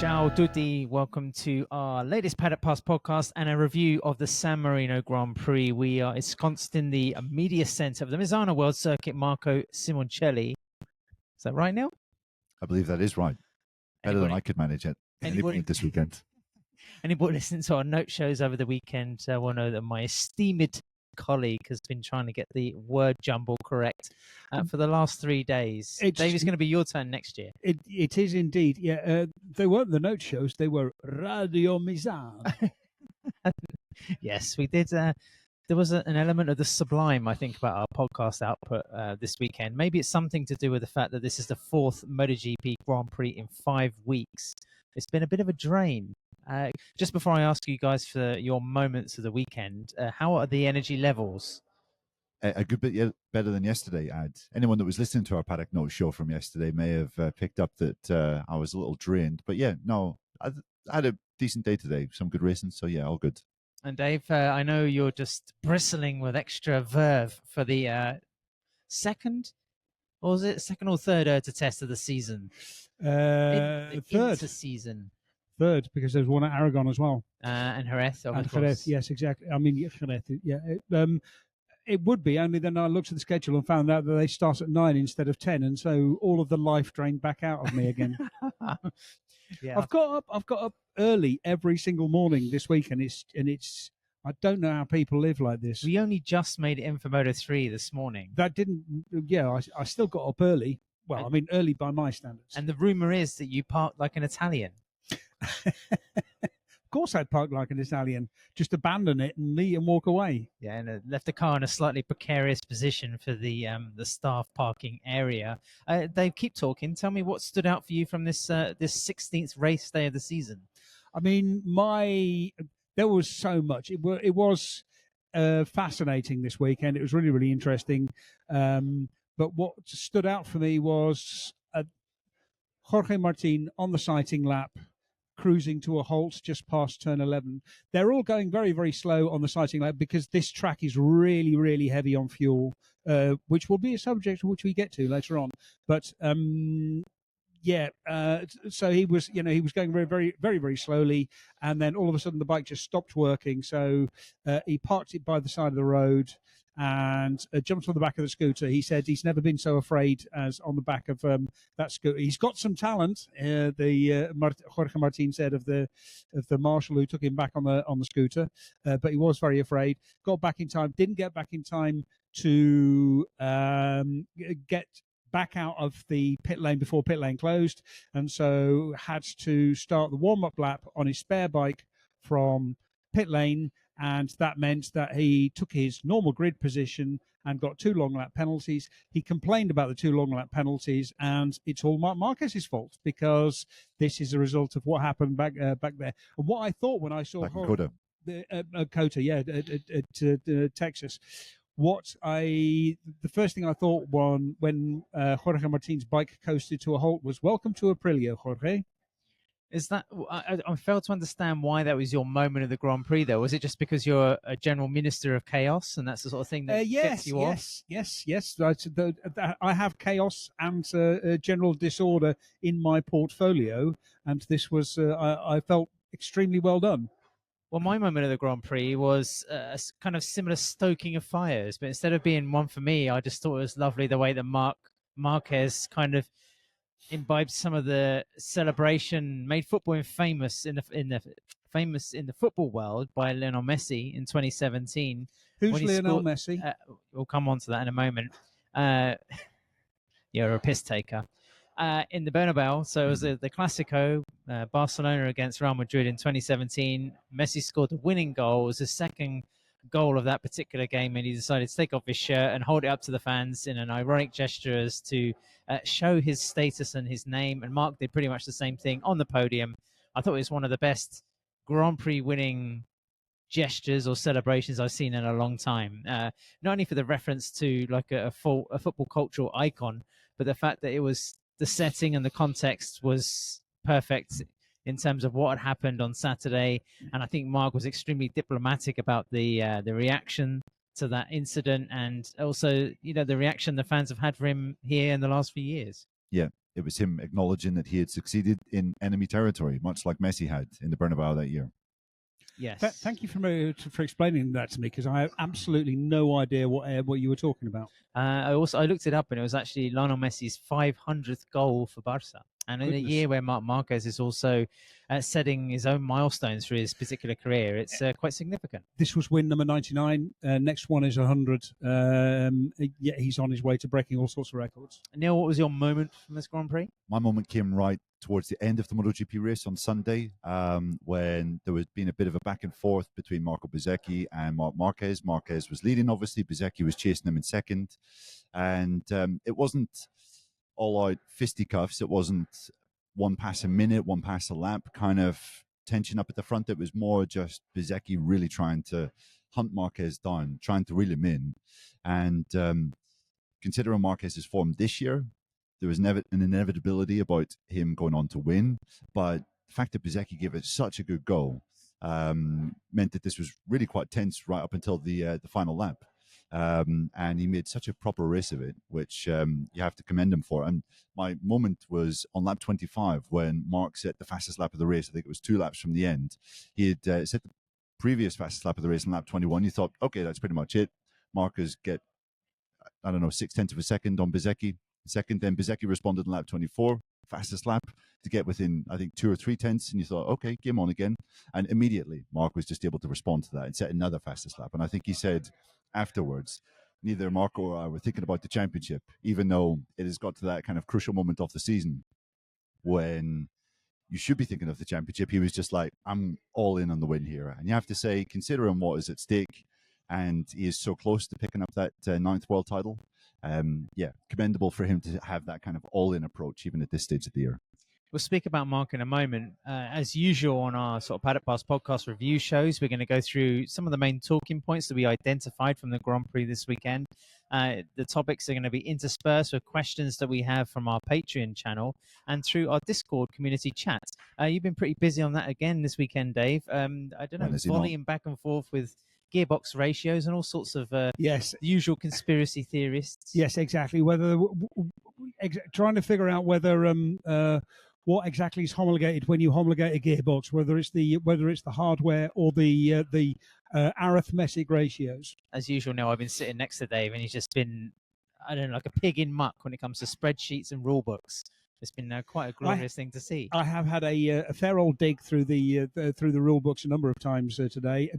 Ciao tutti, welcome to our latest Paddock Pass podcast and a review of the San Marino Grand Prix. We are ensconced in the media centre of the Misano World Circuit, Marco Simoncelli. Is that right, Neil? I believe that is right. Better than I could manage it at any point this weekend. Anybody listening to our note shows over the weekend will know that my esteemed colleague has been trying to get the word jumble correct for the last 3 days. Dave, it's going to be your turn next year. It is indeed. Yeah, they weren't the note shows; they were Radio Misano. Yes, we did. There was an element of the sublime, I think, about our podcast output this weekend. Maybe it's something to do with the fact that this is the 4th MotoGP Grand Prix in 5 weeks. It's been a bit of a drain. Just before I ask you guys for your moments of the weekend, how are the energy levels? A good bit better than yesterday, Ad. Anyone that was listening to our Paddock Note show from yesterday may have picked up that I was a little drained. But yeah, no, I had a decent day today. Some good racing, so yeah, all good. And Dave, I know you're just bristling with extra verve for the second, or was it second or third to test of the season? Third season. Third, because there's one at Aragon as well. And Jerez, and Jerez, yes, exactly. I mean, Jerez, yeah. It would be, only then I looked at the schedule and found out that they start at 9 instead of 10, and so all of the life drained back out of me again. Yeah, I've got up early every single morning this week, and it's I don't know how people live like this. We only just made it in for Moto 3 this morning. That didn't, yeah, I still got up early. Well, I mean, early by my standards. And the rumour is that you parked like an Italian. Of course I'd park like an Italian, just abandon it and leave and walk away. Yeah, and left the car in a slightly precarious position for the staff parking area. Dave, keep talking. Tell me what stood out for you from this 16th race day of the season. I mean, there was so much. It was fascinating this weekend. It was really, really interesting. But what stood out for me was Jorge Martin on the sighting lap, cruising to a halt just past turn 11. They're all going very, very slow on the sighting lap because this track is really, really heavy on fuel, which will be a subject which we get to later on. But so he was going very, very, very, very slowly, and then all of a sudden the bike just stopped working. So he parked it by the side of the road and jumped on the back of the scooter. He said he's never been so afraid as on the back of that scooter. He's got some talent. Jorge Martin said of the marshal who took him back on the scooter, but he was very afraid. Got back in time. Didn't get back in time to get back out of the pit lane before pit lane closed, and so had to start the warm-up lap on his spare bike from pit lane, and that meant that he took his normal grid position and got 2 long lap penalties. He complained about the 2 long lap penalties, and it's all Marc Marquez's fault because this is a result of what happened back there. And what I thought when I saw Cota, at Texas, the first thing I thought when Jorge Martin's bike coasted to a halt was, "Welcome to Aprilia, Jorge." Is that I failed to understand why that was your moment of the Grand Prix, though. Was it just because you're a general minister of chaos, and that's the sort of thing that gets you off? Yes. I have chaos and general disorder in my portfolio, and this was I felt extremely well done. Well, my moment of the Grand Prix was a kind of similar stoking of fires, but instead of being one for me, I just thought it was lovely the way that Marc Marquez kind of imbibed some of the celebration, made football famous in the football world by Lionel Messi in 2017. Who's Lionel Messi? We'll come on to that in a moment. You're a piss taker. In the Bernabeu, so it was the Clásico, Barcelona against Real Madrid in 2017. Messi scored the winning goal. It was the second goal of that particular game, and he decided to take off his shirt and hold it up to the fans in an ironic gesture as to show his status and his name. And Marc did pretty much the same thing on the podium. I thought it was one of the best Grand Prix winning gestures or celebrations I've seen in a long time. Not only for the reference to like a football cultural icon, but the fact that it was the setting and the context was perfect in terms of what had happened on Saturday. And I think Marc was extremely diplomatic about the reaction to that incident, and also, the reaction the fans have had for him here in the last few years. Yeah, it was him acknowledging that he had succeeded in enemy territory, much like Messi had in the Bernabeu that year. Yes. Thank you for explaining that to me, because I have absolutely no idea what you were talking about. I looked it up, and it was actually Lionel Messi's 500th goal for Barca. And in a year where Marc Marquez is also setting his own milestones for his particular career, it's quite significant. This was win number 99. Next one is 100. Yeah, he's on his way to breaking all sorts of records. Neil, what was your moment from this Grand Prix? My moment came right towards the end of the MotoGP race on Sunday, when there was been a bit of a back and forth between Marco Bezzecchi and Marc Marquez. Marquez was leading, obviously. Bezzecchi was chasing him in second. And it wasn't all-out fisticuffs. It wasn't one pass a minute, one pass a lap kind of tension up at the front. It was more just Bezzecchi really trying to hunt Marquez down, trying to reel him in. And considering Marquez's form this year, there was an inevitability about him going on to win. But the fact that Bezzecchi gave it such a good go meant that this was really quite tense right up until the final lap. And he made such a proper race of it, which you have to commend him for. And my moment was on lap 25 when Marc set the fastest lap of the race. I think it was 2 laps from the end. He had set the previous fastest lap of the race in lap 21. You thought, okay, that's pretty much it. Marquez get, 0.6 of a second on Bezzecchi. Second, then Bezzecchi responded in lap 24, fastest lap, to get within, I think, 2 or 3 tenths. And you thought, okay, game on again. And immediately, Marc was just able to respond to that and set another fastest lap. And I think he said afterwards, neither Marco or I were thinking about the championship, even though it has got to that kind of crucial moment of the season when you should be thinking of the championship. He was just like, I'm all in on the win here. And you have to say, considering what is at stake, and he is so close to picking up that 9th world title, commendable for him to have that kind of all-in approach, even at this stage of the year. We'll speak about Marc in a moment. As usual on our sort of Paddock Pass podcast review shows, we're going to go through some of the main talking points that we identified from the Grand Prix this weekend. The topics are going to be interspersed with questions that we have from our Patreon channel and through our Discord community chat. You've been pretty busy on that again this weekend, Dave. I don't know, volleying back and forth with gearbox ratios and all sorts of usual conspiracy theorists. Yes, exactly. Whether trying to figure out whether what exactly is homologated when you homologate a gearbox, whether it's the hardware or the arithmetic ratios. As usual, now I've been sitting next to Dave, and he's just been, I don't know, like a pig in muck when it comes to spreadsheets and rule books. It's been quite a glorious thing to see. I have had a fair old dig through the rule books a number of times today,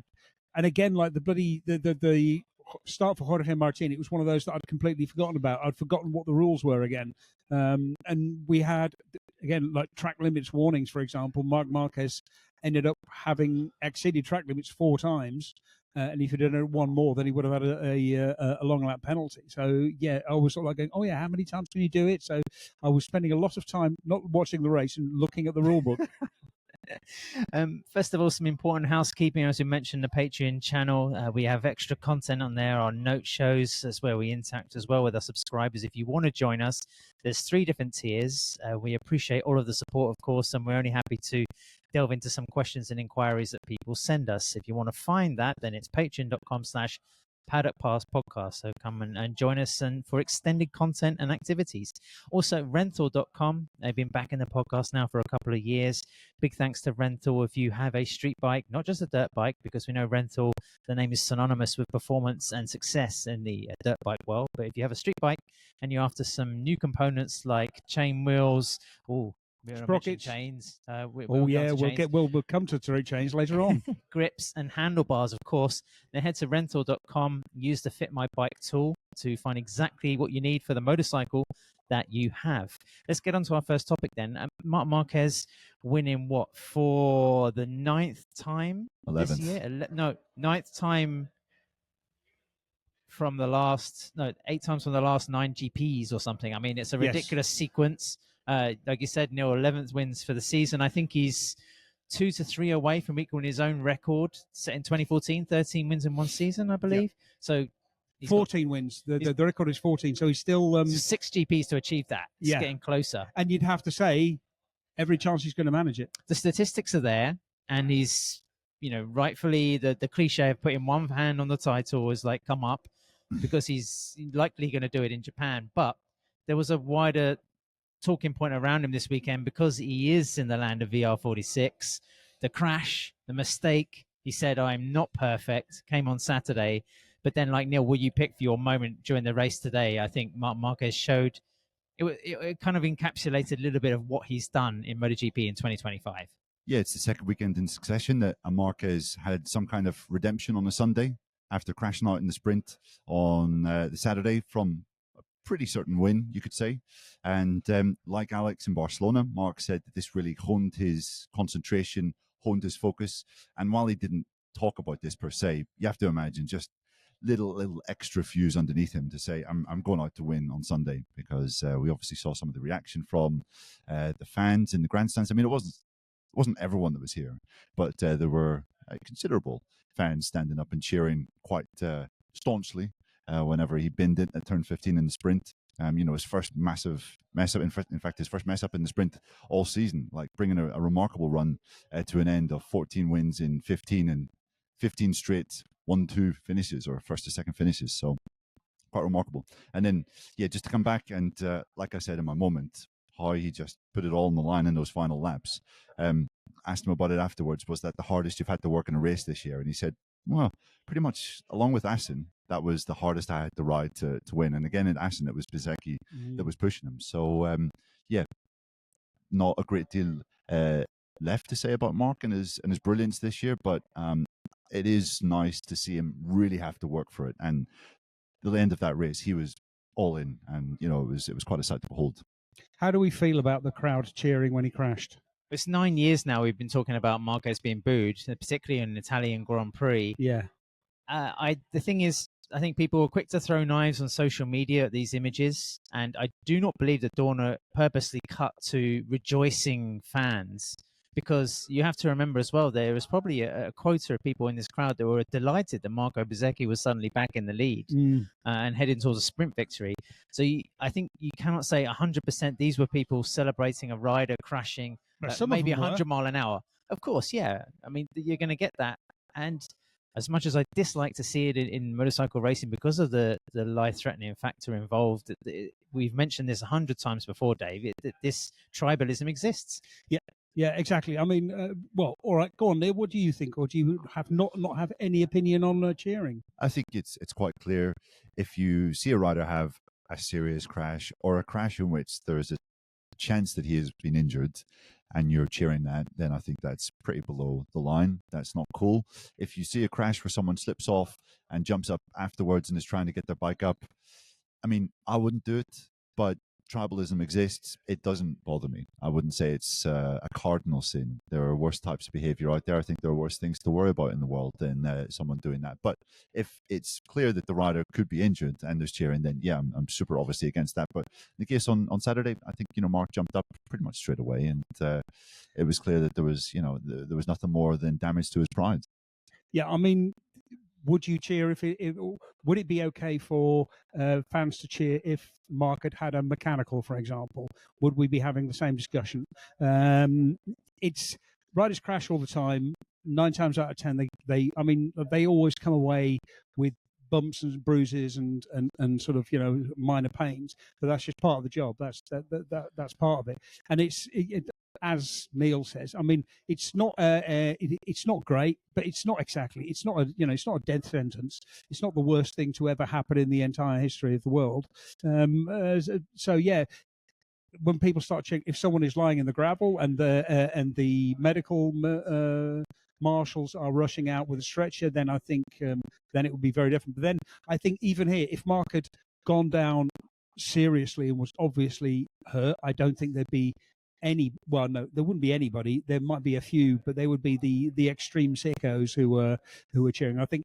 and again, like the start for Jorge Martin, it was one of those that I'd completely forgotten about. I'd forgotten what the rules were again, and we had, again, like track limits warnings, for example. Marc Marquez ended up having exceeded track limits 4 times, and if he'd done one more, then he would have had a long lap penalty. So yeah, I was sort of like going, oh yeah, how many times can you do it? So I was spending a lot of time not watching the race and looking at the rule book. First of all, some important housekeeping. As we mentioned, the Patreon channel, we have extra content on there. Our note shows, that's where we interact as well with our subscribers. If you want to join us, there's 3 different tiers. We appreciate all of the support, of course, and we're only happy to delve into some questions and inquiries that people send us. If you want to find that, then it's patreon.com/Paddock Pass Podcast. So come and join us and for extended content and activities. Also, rental.com. They've been back in the podcast now for a couple of years. Big thanks to Rental. If you have a street bike, not just a dirt bike, because we know Rental, the name is synonymous with performance and success in the dirt bike world. But if you have a street bike and you're after some new components like chain wheels, sprockets, chains. We'll come to street chains later on. Grips and handlebars, of course. Then head to rental.com. Use the Fit My Bike tool to find exactly what you need for the motorcycle that you have. Let's get on to our first topic then. Marc Marquez winning for the 9th time 11th. this year? 9th time from the last, 8 times from the last 9 GPs or something. I mean, it's a ridiculous sequence. Like you said, Neil, 11th wins for the season. I think he's 2 to 3 away from equaling his own record set in 2014, 13 wins in one season, I believe. Yep. So 14 wins. The record is 14. So he's still 6 GPs to achieve that. It's getting closer. And you'd have to say every chance he's going to manage it. The statistics are there, and he's, rightfully the cliche of putting one hand on the title is like come up because he's likely going to do it in Japan. But there was a wider talking point around him this weekend because he is in the land of VR46. The crash, the mistake. He said, "I'm not perfect." Came on Saturday, but then, like Neil, will you pick for your moment during the race today? I think Marc Marquez showed it kind of encapsulated a little bit of what he's done in MotoGP in 2025. Yeah, it's the second weekend in succession that Marquez had some kind of redemption on a Sunday after crashing out in the sprint on the Saturday from a pretty certain win, you could say. And like Alex in Barcelona, Mark said that this really honed his concentration, honed his focus. And while he didn't talk about this per se, you have to imagine just little extra fuse underneath him to say, I'm going out to win on Sunday, because we obviously saw some of the reaction from the fans in the grandstands. I mean, it wasn't everyone that was here, but there were considerable fans standing up and cheering quite staunchly whenever he binned it at turn 15 in the sprint. His first massive mess up, in fact, his first mess up in the sprint all season, like bringing a remarkable run to an end of 14 wins in 15 and 15 straight 1-2 finishes, or first to second finishes. So quite remarkable. And then, yeah, just to come back and, like I said in my moment, how he just put it all on the line in those final laps. Asked him about it afterwards. Was that the hardest you've had to work in a race this year? And he said, well, pretty much along with Assen, that was the hardest I had to ride to win. And again, in Assen, it was Bezzecchi that was pushing him. So, yeah, not a great deal left to say about Mark and his brilliance this year, but it is nice to see him really have to work for it. And the end of that race, he was all in, and it was quite a sight to behold. How do we feel about the crowd cheering when he crashed? It's 9 years now we've been talking about Marquez being booed, particularly in an Italian Grand Prix. Yeah. The thing is, I think people were quick to throw knives on social media at these images, and I do not believe that Dorna purposely cut to rejoicing fans, because you have to remember as well, there was probably a quota of people in this crowd that were delighted that Marco Bezzecchi was suddenly back in the lead and heading towards a sprint victory. So I think you cannot say 100% these were people celebrating a rider crashing maybe 100 mile an hour. Of course, yeah. I mean, you're going to get that. And as much as I dislike to see it in motorcycle racing because of the life-threatening factor involved, we've mentioned this 100 times before, Dave, this tribalism exists. Yeah, exactly. I mean, well, all right, go on, Neil. What do you think? Or do you have not have any opinion on cheering? I think it's quite clear. If you see a rider have a serious crash, or a crash in which there is a chance that he has been injured, and you're cheering that, then I think that's pretty below the line. That's not cool. If you see a crash where someone slips off and jumps up afterwards and is trying to get their bike up, I mean, I wouldn't do it, but tribalism exists. It doesn't bother me. I wouldn't say it's a cardinal sin. There are worse types of behavior out there. I think there are worse things to worry about in the world than someone doing that. But if it's clear that the rider could be injured and there's cheering, then yeah, I'm super obviously against that. But in the case on Saturday, I think Mark jumped up pretty much straight away, and it was clear that there was there was nothing more than damage to his pride. Yeah, I mean, would you cheer would it be okay for fans to cheer if Mark had a mechanical, for example? Would we be having the same discussion? It's riders crash all the time. 9 times out of 10, they always come away with bumps and bruises and sort of minor pains, but that's just part of the job. That's part of it, and as Neil says, I mean, it's not great, but it's not a death sentence. It's not the worst thing to ever happen in the entire history of the world. So yeah, when people start checking, if someone is lying in the gravel and the medical marshals are rushing out with a stretcher, then I think then it would be very different. But then I think even here, if Mark had gone down seriously and was obviously hurt, I don't think there'd be no, there wouldn't be anybody. There might be a few, but they would be the extreme sickos who were cheering. I think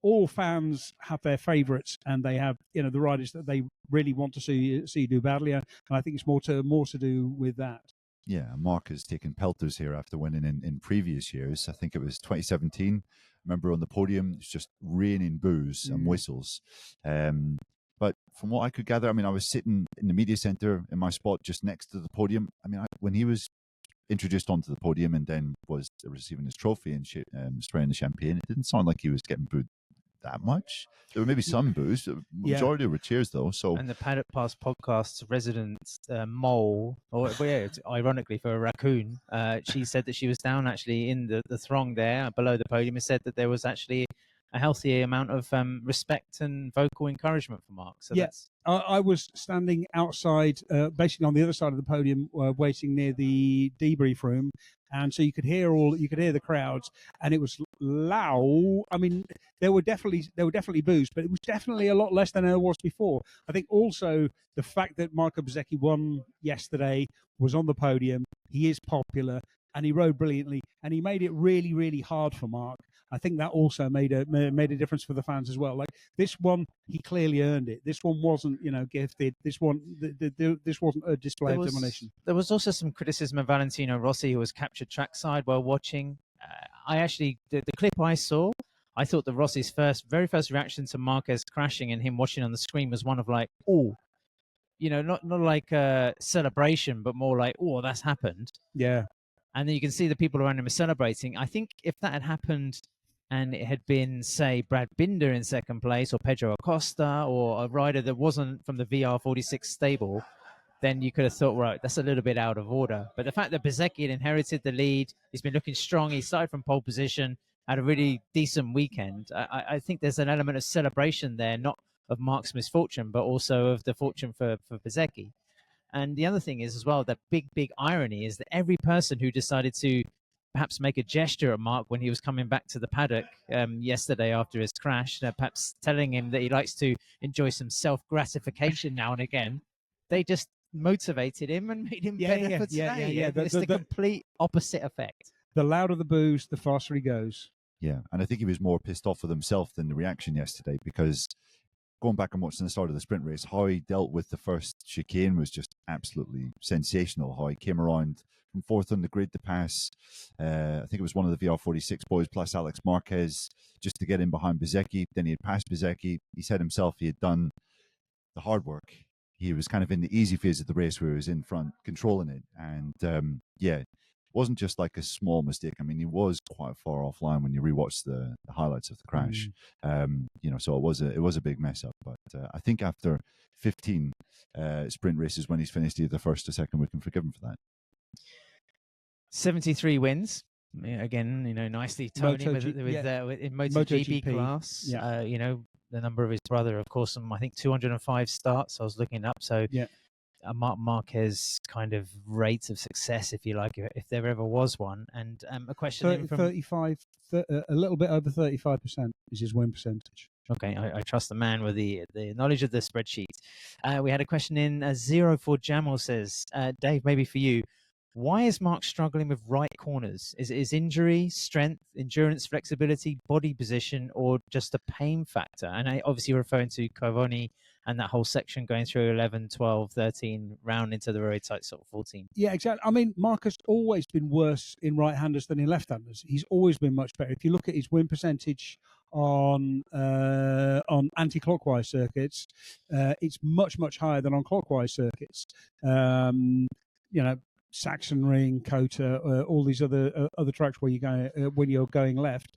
all fans have their favourites, and they have the riders that they really want to see do badly, and I think it's more to do with that. Yeah, Mark has taken pelters here after winning in previous years. I think it was 2017. Remember on the podium, it's just raining boos and whistles. But from what I could gather, I mean, I was sitting in the media center in my spot just next to the podium. I mean, when he was introduced onto the podium and then was receiving his trophy and spraying the champagne, it didn't sound like he was getting booed that much. There were maybe some boos. The majority were cheers, though. So and the Paddock Pass podcast's resident mole, or ironically for a raccoon, she said that she was down actually in the throng there below the podium, and said that there was actually a healthy amount of respect and vocal encouragement for Mark. So that's I was standing outside, basically on the other side of the podium, waiting near the debrief room, and so you could hear the crowds, and it was loud. I mean, there were definitely boos, but it was definitely a lot less than there was before. I think also the fact that Marco Bezzecchi won yesterday, was on the podium. He is popular, and he rode brilliantly, and he made it really, really hard for Mark. I think that also made a difference for the fans as well. Like this one, he clearly earned it. This one wasn't, gifted. This one, this wasn't a display of domination. There was also some criticism of Valentino Rossi, who was captured trackside while watching. The clip I saw, I thought that Rossi's very first reaction to Marquez crashing and him watching on the screen was one of like, oh, not like a celebration, but more like, oh, that's happened. Yeah. And then you can see the people around him are celebrating. I think if that had happened and it had been, say, Brad Binder in second place, or Pedro Acosta, or a rider that wasn't from the VR46 stable, then you could have thought, right, that's a little bit out of order. But the fact that Bezzecchi had inherited the lead, he's been looking strong, he started from pole position, had a really decent weekend. I think there's an element of celebration there, not of Mark's misfortune, but also of the fortune for Bezzecchi. And the other thing is as well, that big irony is that every person who decided to perhaps make a gesture at Mark when he was coming back to the paddock yesterday after his crash, perhaps telling him that he likes to enjoy some self-gratification now and again, they just motivated him and made him better for today. Yeah. It's the complete opposite effect. The louder the boos, the faster he goes. Yeah, and I think he was more pissed off with himself than the reaction yesterday, because going back and watching the start of the sprint race, how he dealt with the first chicane was just absolutely sensational. How he came around from fourth on the grid to pass, I think it was one of the VR46 boys plus Alex Marquez, just to get in behind Bezzecchi. Then he had passed Bezzecchi. He said himself he had done the hard work. He was kind of in the easy phase of the race where he was in front, controlling it. And it wasn't just like a small mistake. I mean, he was quite far offline when you rewatch the highlights of the crash. So it was a big mess up. But I think after 15 sprint races, when he's finished either first or second, we can forgive him for that. 73 wins. Again, nicely Tony in MotoGP class. Yeah. The number of his brother, of course, I think 205 starts. I was looking up. So a Marc Marquez kind of rate of success, if you like, if there ever was one. And a question 35, a little bit over 35% is his win percentage. Okay, I trust the man with the knowledge of the spreadsheet. We had a question in. 04 Jamal says, Dave, maybe for you, why is Mark struggling with right corners? Is it his injury, strength, endurance, flexibility, body position, or just a pain factor? And I obviously referring to Cavoni and that whole section going through 11, 12, 13, round into the very tight sort of 14. Yeah, exactly. I mean, Mark has always been worse in right-handers than in left-handers. He's always been much better. If you look at his win percentage on anti-clockwise circuits, it's much higher than on clockwise circuits. Saxon Ring, Kota, all these other tracks where you go when you're going left.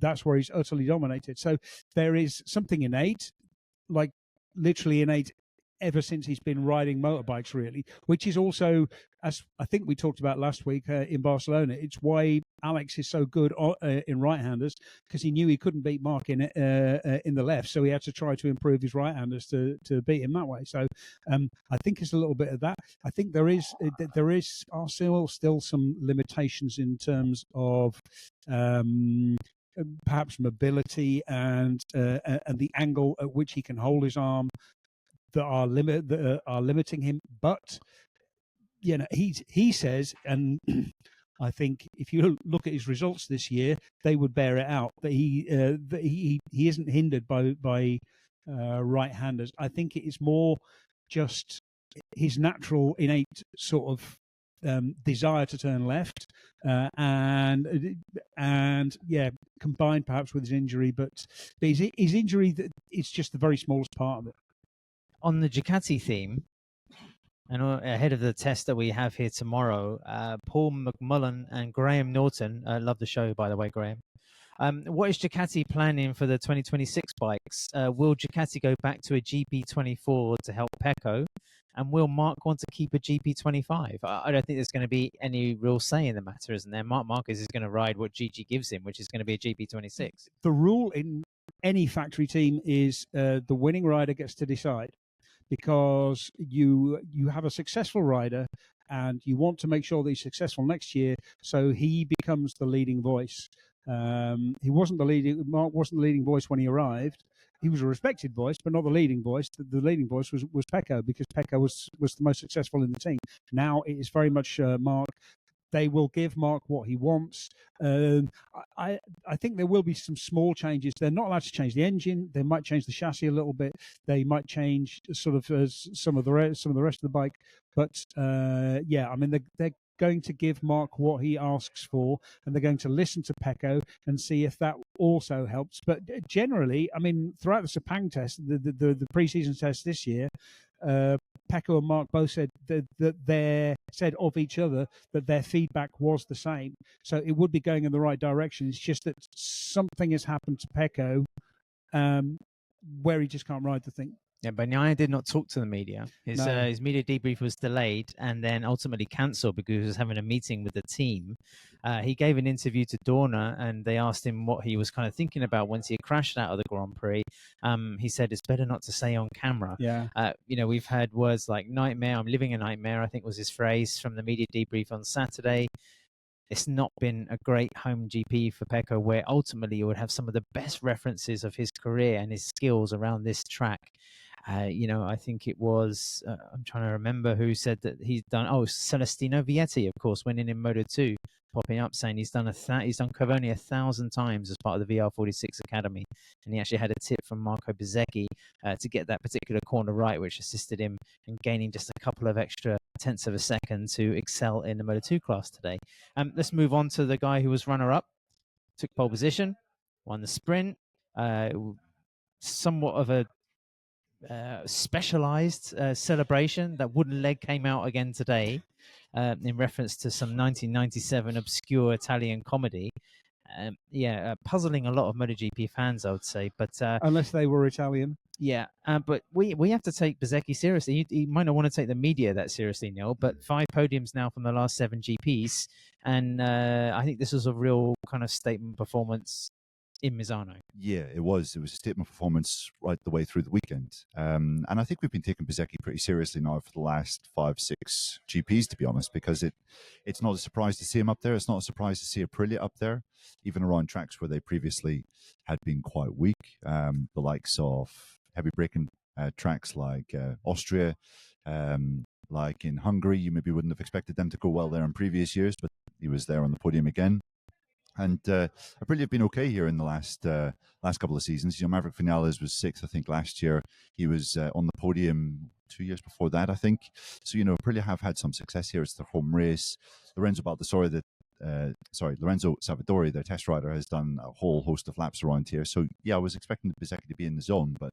That's where he's utterly dominated. So there is something innate, like literally innate, ever since he's been riding motorbikes, really, which is also, as I think we talked about last week in Barcelona, it's why Alex is so good in right-handers, because he knew he couldn't beat Mark in the left, so he had to try to improve his right-handers to beat him that way. So I think it's a little bit of that. I think there are still some limitations in terms of perhaps mobility and the angle at which he can hold his arm that are limiting him. But he says, and I think if you look at his results this year, they would bear it out that he isn't hindered by right-handers. I think it is more just his natural innate sort of desire to turn left, and combined perhaps with his injury, but his injury, it's just the very smallest part of it. On the Ducati theme, and ahead of the test that we have here tomorrow, Paul McMullen and Graham Norton, love the show, by the way, Graham, What is Ducati planning for the 2026 bikes? Will Ducati go back to a GP24 to help Pecco? And will Marc want to keep a GP25? I don't think there's going to be any real say in the matter, isn't there? Marc Marquez is going to ride what GG gives him, which is going to be a GP26. The rule in any factory team is the winning rider gets to decide, because you have a successful rider and you want to make sure that he's successful next year, so he becomes the leading voice. Marc wasn't the leading voice when he arrived. He was a respected voice, but not the leading voice. The leading voice was Pecco, because Pecco was the most successful in the team. Now it is very much Marc. They will give Marc what he wants. I think there will be some small changes. They're not allowed to change the engine. They might change the chassis a little bit. They might change sort of some of the rest of the bike. But yeah, I mean they're going to give Marc what he asks for, and they're going to listen to Pecco and see if that also helps. But generally, I mean, throughout the Sepang test, the pre-season test this year, Pecco and Marc both said that they said of each other that their feedback was the same. So it would be going in the right direction. It's just that something has happened to Pecco where he just can't ride the thing. Yeah, Bagnaia did not talk to the media. His media debrief was delayed and then ultimately cancelled because he was having a meeting with the team. He gave an interview to Dorna, and they asked him what he was kind of thinking about once he had crashed out of the Grand Prix. He said it's better not to say on camera. Yeah. We've heard words like nightmare. I'm living a nightmare, I think was his phrase from the media debrief on Saturday. It's not been a great home GP for Pecco, where ultimately you would have some of the best references of his career and his skills around this track. I think it was, I'm trying to remember who said that he's done, Celestino Vietti, of course, winning in Moto2, popping up saying he's done Cavoni 1,000 times as part of the VR46 Academy. And he actually had a tip from Marco Bezzecchi to get that particular corner right, which assisted him in gaining just a couple of extra tenths of a second to excel in the Moto2 class today. Let's move on to the guy who was runner-up, took pole position, won the sprint, somewhat of a specialized celebration. That wooden leg came out again today in reference to some 1997 obscure Italian comedy. Puzzling a lot of MotoGP fans, I would say. But unless they were Italian. Yeah, but we have to take Bezzecchi seriously. He might not want to take the media that seriously, Neil, but 5 podiums now from the last 7 GPs. And I think this was a real kind of statement performance in Misano. Yeah, it was. It was a statement performance right the way through the weekend. And I think we've been taking Bezzecchi pretty seriously now for the last 5-6 GPs, to be honest, because it's not a surprise to see him up there. It's not a surprise to see Aprilia up there, even around tracks where they previously had been quite weak. The likes of heavy braking tracks like Austria, like in Hungary. You maybe wouldn't have expected them to go well there in previous years, but he was there on the podium again. And Aprilia have been okay here in the last couple of seasons. Maverick Vinales was 6th, I think, last year. He was on the podium 2 years before that, I think. So, Aprilia have had some success here. It's their home race. Lorenzo Savadori, their test rider, has done a whole host of laps around here. So, yeah, I was expecting Bezzecchi to be in the zone. But,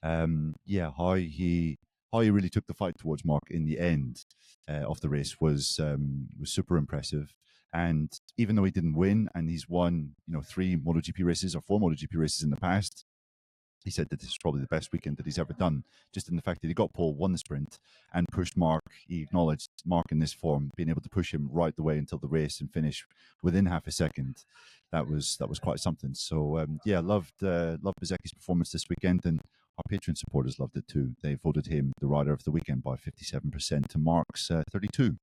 how he really took the fight towards Marc in the end of the race was super impressive. And even though he didn't win, and he's won, 3 MotoGP races or 4 MotoGP races in the past, he said that this is probably the best weekend that he's ever done, just in the fact that he got pole, won the sprint, and pushed Marc. He acknowledged Marc in this form, being able to push him right the way until the race and finish within half a second. That was quite something. So, loved Bezzecchi's performance this weekend, and our Patreon supporters loved it too. They voted him the rider of the weekend by 57% to Marc's 32%.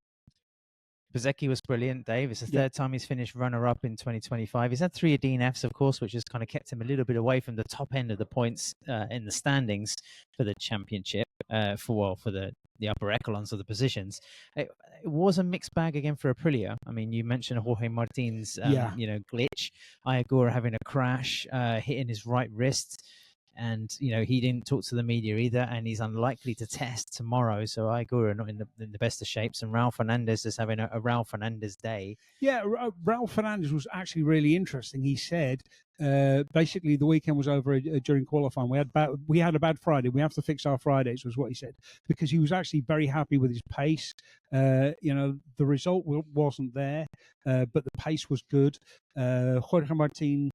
Bezzecchi was brilliant, Dave. It's the third time he's finished runner-up in 2025. He's had 3 DNFs, of course, which has kind of kept him a little bit away from the top end of the points in the standings for the championship, for the upper echelons of the positions. It was a mixed bag again for Aprilia. I mean, you mentioned Jorge Martin's, glitch. Ayagura having a crash, hitting his right wrist. and he didn't talk to the media either, and he's unlikely to test tomorrow. So I agree, we're not in the best of shapes, and Raul Fernandez is having a Raul Fernandez day. Yeah, Raul Fernandez was actually really interesting. He said basically the weekend was over during qualifying. We had a bad Friday. We have to fix our Fridays, was what he said, because he was actually very happy with his pace. The result wasn't there, but the pace was good. Jorge Martin,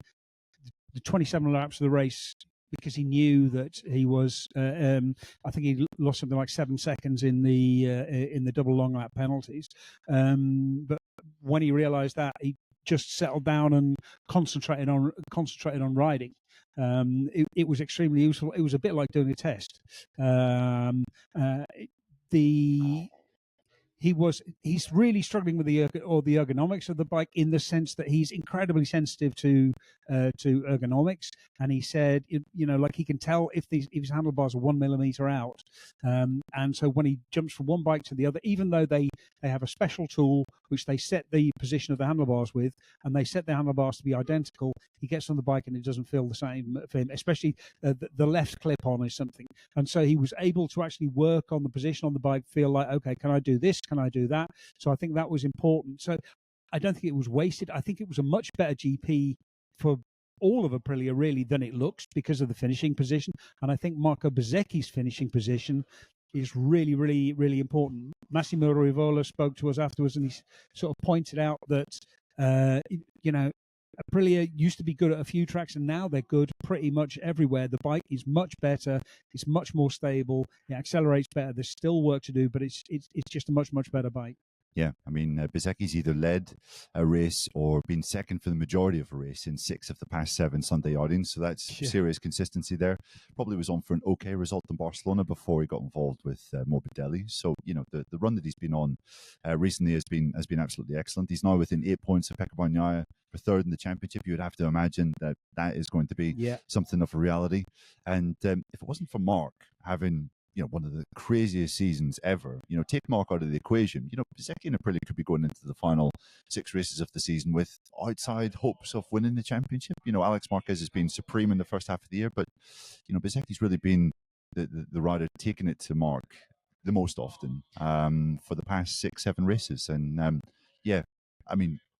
the 27 laps of the race, because he knew that he was, I think he lost something like 7 seconds in the double long lap penalties. But when he realised that, he just settled down and concentrated on riding. It was extremely useful. It was a bit like doing a test. He's really struggling with the ergonomics of the bike, in the sense that he's incredibly sensitive to ergonomics, and he said like he can tell if his handlebars are 1 millimeter out, and so when he jumps from one bike to the other, even though they have a special tool which they set the position of the handlebars with, and they set the handlebars to be identical, he gets on the bike and it doesn't feel the same for him, especially the left clip on is something. And so he was able to actually work on the position on the bike, feel like, okay, can I do this? Can I do that? So I think that was important. So I don't think it was wasted. I think it was a much better GP for all of Aprilia, really, than it looks, because of the finishing position. And I think Marco Bezzecchi's finishing position is really, really, really important. Massimo Rivola spoke to us afterwards, and he sort of pointed out that, Aprilia used to be good at a few tracks, and now they're good pretty much everywhere. The bike is much better. It's much more stable. It accelerates better. There's still work to do, but it's just a much, much better bike. Yeah, I mean, Bezzecchi's either led a race or been second for the majority of a race in 6 of the past 7 Sunday outings. So that's serious consistency there. Probably was on for an okay result in Barcelona before he got involved with Morbidelli. So, the run that he's been on recently has been absolutely excellent. He's now within 8 points of Pecco Bagnaia for third in the championship. You would have to imagine that is going to be something of a reality. And if it wasn't for Marc having one of the craziest seasons ever, take Marc out of the equation, Bezzecchi and Aprilia could be going into the final 6 races of the season with outside hopes of winning the championship. Alex Marquez has been supreme in the first half of the year, but, Bezzecchi's really been the rider taking it to Marc the most often for the past 6-7 races. And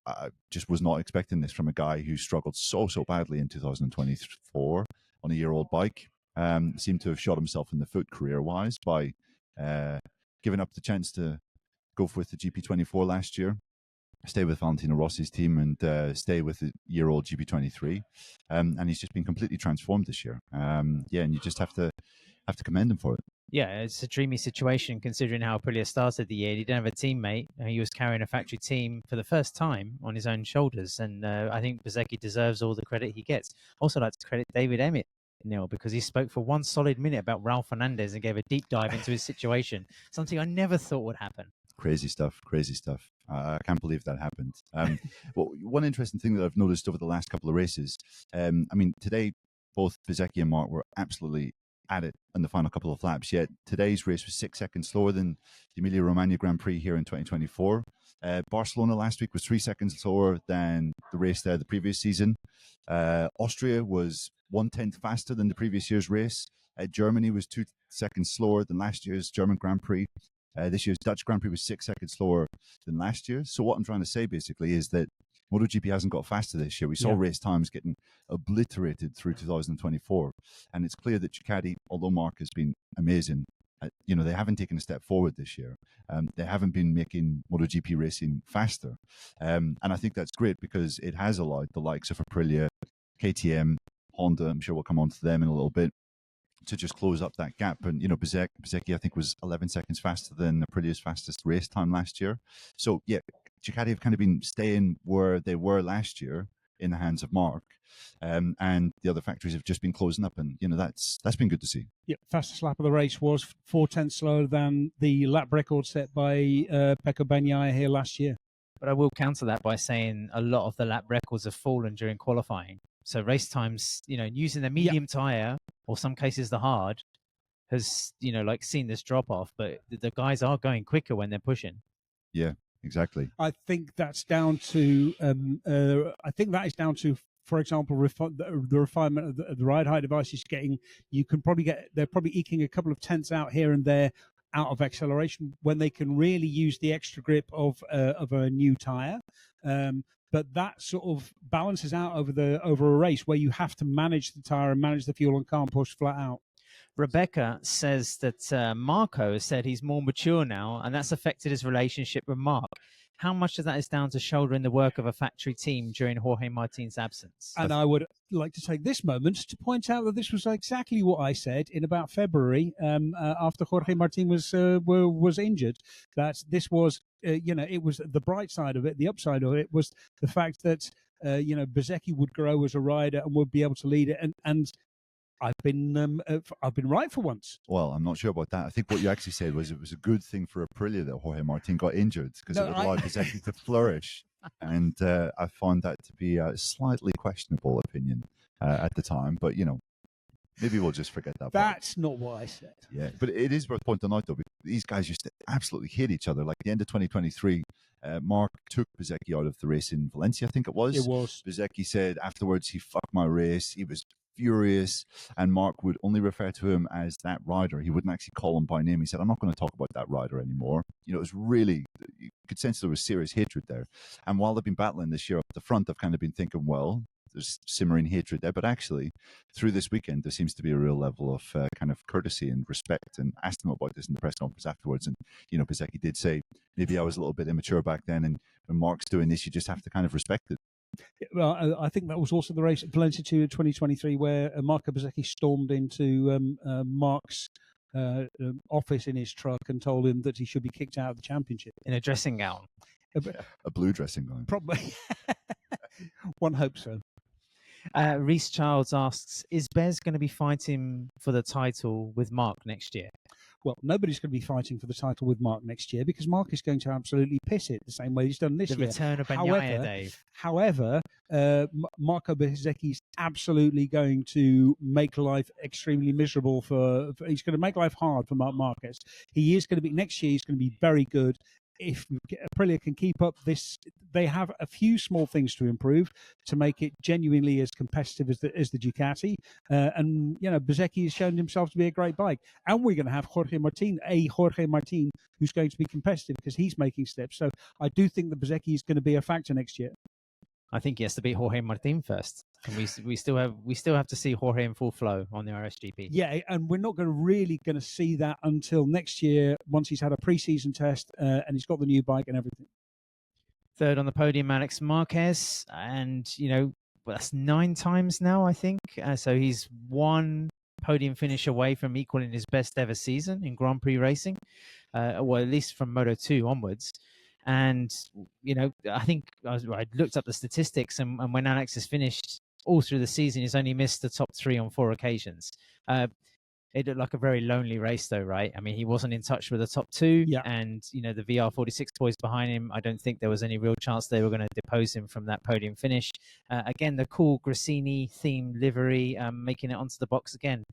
I just was not expecting this from a guy who struggled so badly in 2024 on a year-old bike. Seemed to have shot himself in the foot career-wise by giving up the chance to go with the GP24 last year, stay with Valentino Rossi's team, and stay with the year-old GP23. And he's just been completely transformed this year. And you just have to commend him for it. Yeah, it's a dreamy situation considering how Aprilia started the year. He didn't have a teammate. He was carrying a factory team for the first time on his own shoulders. And I think Bezzecchi deserves all the credit he gets. Also like to credit David Emmett, Neil, because he spoke for 1 solid minute about Raul Fernandez and gave a deep dive into his situation, something I never thought would happen. Crazy stuff. I can't believe that happened. Well, one interesting thing that I've noticed over the last couple of races, today both Bezzecchi and Marc were absolutely at it in the final couple of laps, yet today's race was 6 seconds slower than the Emilia-Romagna Grand Prix here in 2024. Barcelona last week was 3 seconds slower than the race there the previous season. Austria was 1/10 faster than the previous year's race. Germany was 2 seconds slower than last year's German Grand Prix. This year's Dutch Grand Prix was 6 seconds slower than last year. So what I'm trying to say basically is that MotoGP hasn't got faster this year. We saw race times getting obliterated through 2024. And it's clear that Ducati, although Marc has been amazing, they haven't taken a step forward this year. They haven't been making MotoGP racing faster. And I think that's great because it has allowed the likes of Aprilia, KTM, Honda, I'm sure we'll come on to them in a little bit, to just close up that gap. And, Bezzecchi, I think, was 11 seconds faster than Aprilia's fastest race time last year. So, Ducati have kind of been staying where they were last year in the hands of Marc. And the other factories have just been closing up. And, that's been good to see. Yeah, fastest lap of the race was 4/10 slower than the lap record set by Pecco Bagnaia here last year. But I will counter that by saying a lot of the lap records have fallen during qualifying. So race times, using the medium tire, or some cases the hard, has, seen this drop off. But the guys are going quicker when they're pushing. Yeah, exactly. I think that's down to, for example, the refinement of the ride height device is getting, they're probably eking a couple of tenths out here and there out of acceleration when they can really use the extra grip of a new tire. But that sort of balances out over a race where you have to manage the tire and manage the fuel and can't push flat out. Rebecca says that Marco has said he's more mature now, and that's affected his relationship with Marc. How much of that is down to shouldering the work of a factory team during Jorge Martin's absence? And I would like to take this moment to point out that this was exactly what I said in about February after Jorge Martin was injured. That this was, it was the bright side of it. The upside of it was the fact that, Bezzecchi would grow as a rider and would be able to lead it. And I've been right for once. Well, I'm not sure about that. I think what you actually said was it was a good thing for Aprilia that Jorge Martin got injured because it would allow Bezzecchi to flourish. And I found that to be a slightly questionable opinion at the time. But, maybe we'll just forget that. That's not what I said. Yeah, but it is worth pointing out, though, these guys used to absolutely hit each other. Like the end of 2023, Marc took Bezzecchi out of the race in Valencia, I think it was. It was. Bezzecchi said afterwards he fucked my race. He was furious, and Marc would only refer to him as that rider. He wouldn't actually call him by name. He said, I'm not going to talk about that rider anymore. It was really, you could sense there was serious hatred there. And while they've been battling this year up the front, I've kind of been thinking, well, there's simmering hatred there. But actually, through this weekend, there seems to be a real level of kind of courtesy and respect. And asked him about this in the press conference afterwards. And, Bezzecchi did say, maybe I was a little bit immature back then. And when Marc's doing this, you just have to kind of respect it. Well, I think that was also the race at Valencia 2 in 2023 where Marco Bezzecchi stormed into Marc's office in his truck and told him that he should be kicked out of the championship. In a dressing gown. A blue dressing gown. Probably. One hopes so. Reese Childs asks, is Bez going to be fighting for the title with Marc next year? Well, nobody's going to be fighting for the title with Marc next year because Marc is going to absolutely piss it the same way he's done this year. The return of Bagnaia, Dave. However, Marco Bezzecchi is absolutely going to make life extremely miserable he's going to make life hard for Marc Marquez. He is going to be, next year, he's going to be very good. If Aprilia can keep up this, they have a few small things to improve to make it genuinely as competitive as the Ducati. And Bezzecchi has shown himself to be a great bike. And we're going to have Jorge Martin who's going to be competitive because he's making steps. So I do think that Bezzecchi is going to be a factor next year. I think he has to beat Jorge Martin first. And we still have to see Jorge in full flow on the RSGP. Yeah, and we're not going to see that until next year once he's had a pre-season test and he's got the new bike and everything. Third on the podium, Alex Marquez, and that's 9 times now, I think. So he's one podium finish away from equaling his best ever season in Grand Prix racing, well, at least from Moto2 onwards. And, I think I looked up the statistics, and when Alex has finished all through the season, he's only missed the top 3 on 4 occasions. It looked like a very lonely race, though, right? I mean, he wasn't in touch with the top 2, yeah. And, the VR46 boys behind him, I don't think there was any real chance they were going to depose him from that podium finish. Again, the cool Grassini-themed livery, making it onto the box again.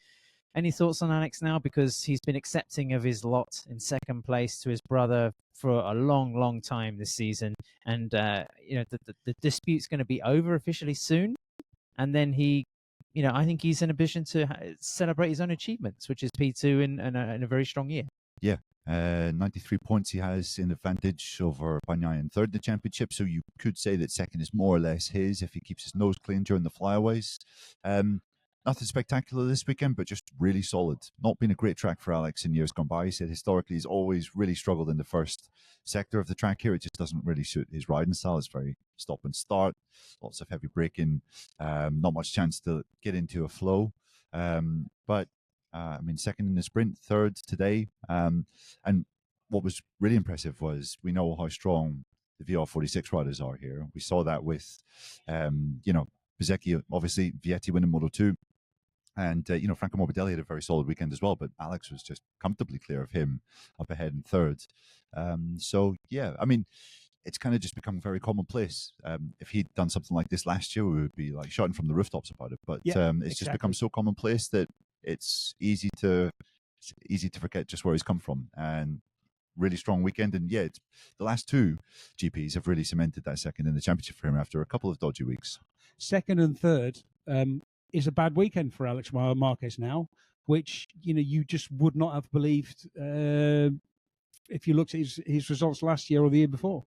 Any thoughts on Alex now? Because he's been accepting of his lot in second place to his brother for a long, long time this season. And, the dispute's going to be over officially soon. And then I think he's in a position to celebrate his own achievements, which is P2 in a very strong year. Yeah. 93 points he has in advantage over Bagnaia in third in the championship. So you could say that second is more or less his if he keeps his nose clean during the flyaways. Nothing spectacular this weekend, but just really solid. Not been a great track for Alex in years gone by. He said historically he's always really struggled in the first sector of the track here. It just doesn't really suit his riding style. It's very stop and start, lots of heavy braking, not much chance to get into a flow. But second in the sprint, third today. And what was really impressive was we know how strong the VR46 riders are here. We saw that with, Bezzecchi, obviously, Vietti winning Moto2. And, Franco Morbidelli had a very solid weekend as well, but Alex was just comfortably clear of him up ahead in third. It's kind of just become very commonplace. If he'd done something like this last year, we would be like shouting from the rooftops about it. But it's just become so commonplace that it's easy to forget just where he's come from. And really strong weekend. And the last 2 GPs have really cemented that second in the championship for him after a couple of dodgy weeks. second and third is a bad weekend for Alex Marquez now, which you just would not have believed if you looked at his results last year or the year before.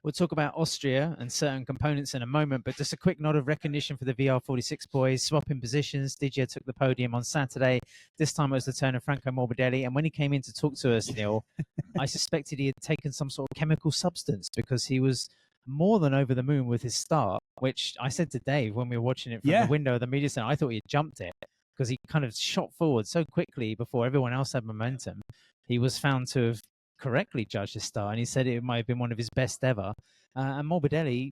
We'll talk about Austria and certain components in a moment, but just a quick nod of recognition for the VR46 boys, swapping positions. Didier took the podium on Saturday. This time it was the turn of Franco Morbidelli, and when he came in to talk to us, Neil, I suspected he had taken some sort of chemical substance because he was more than over the moon with his start, which I said to Dave when we were watching it from the window of the media center, I thought he had jumped it because he kind of shot forward so quickly before everyone else had momentum. He was found to have correctly judged his start, and he said it might have been one of his best ever. And Morbidelli,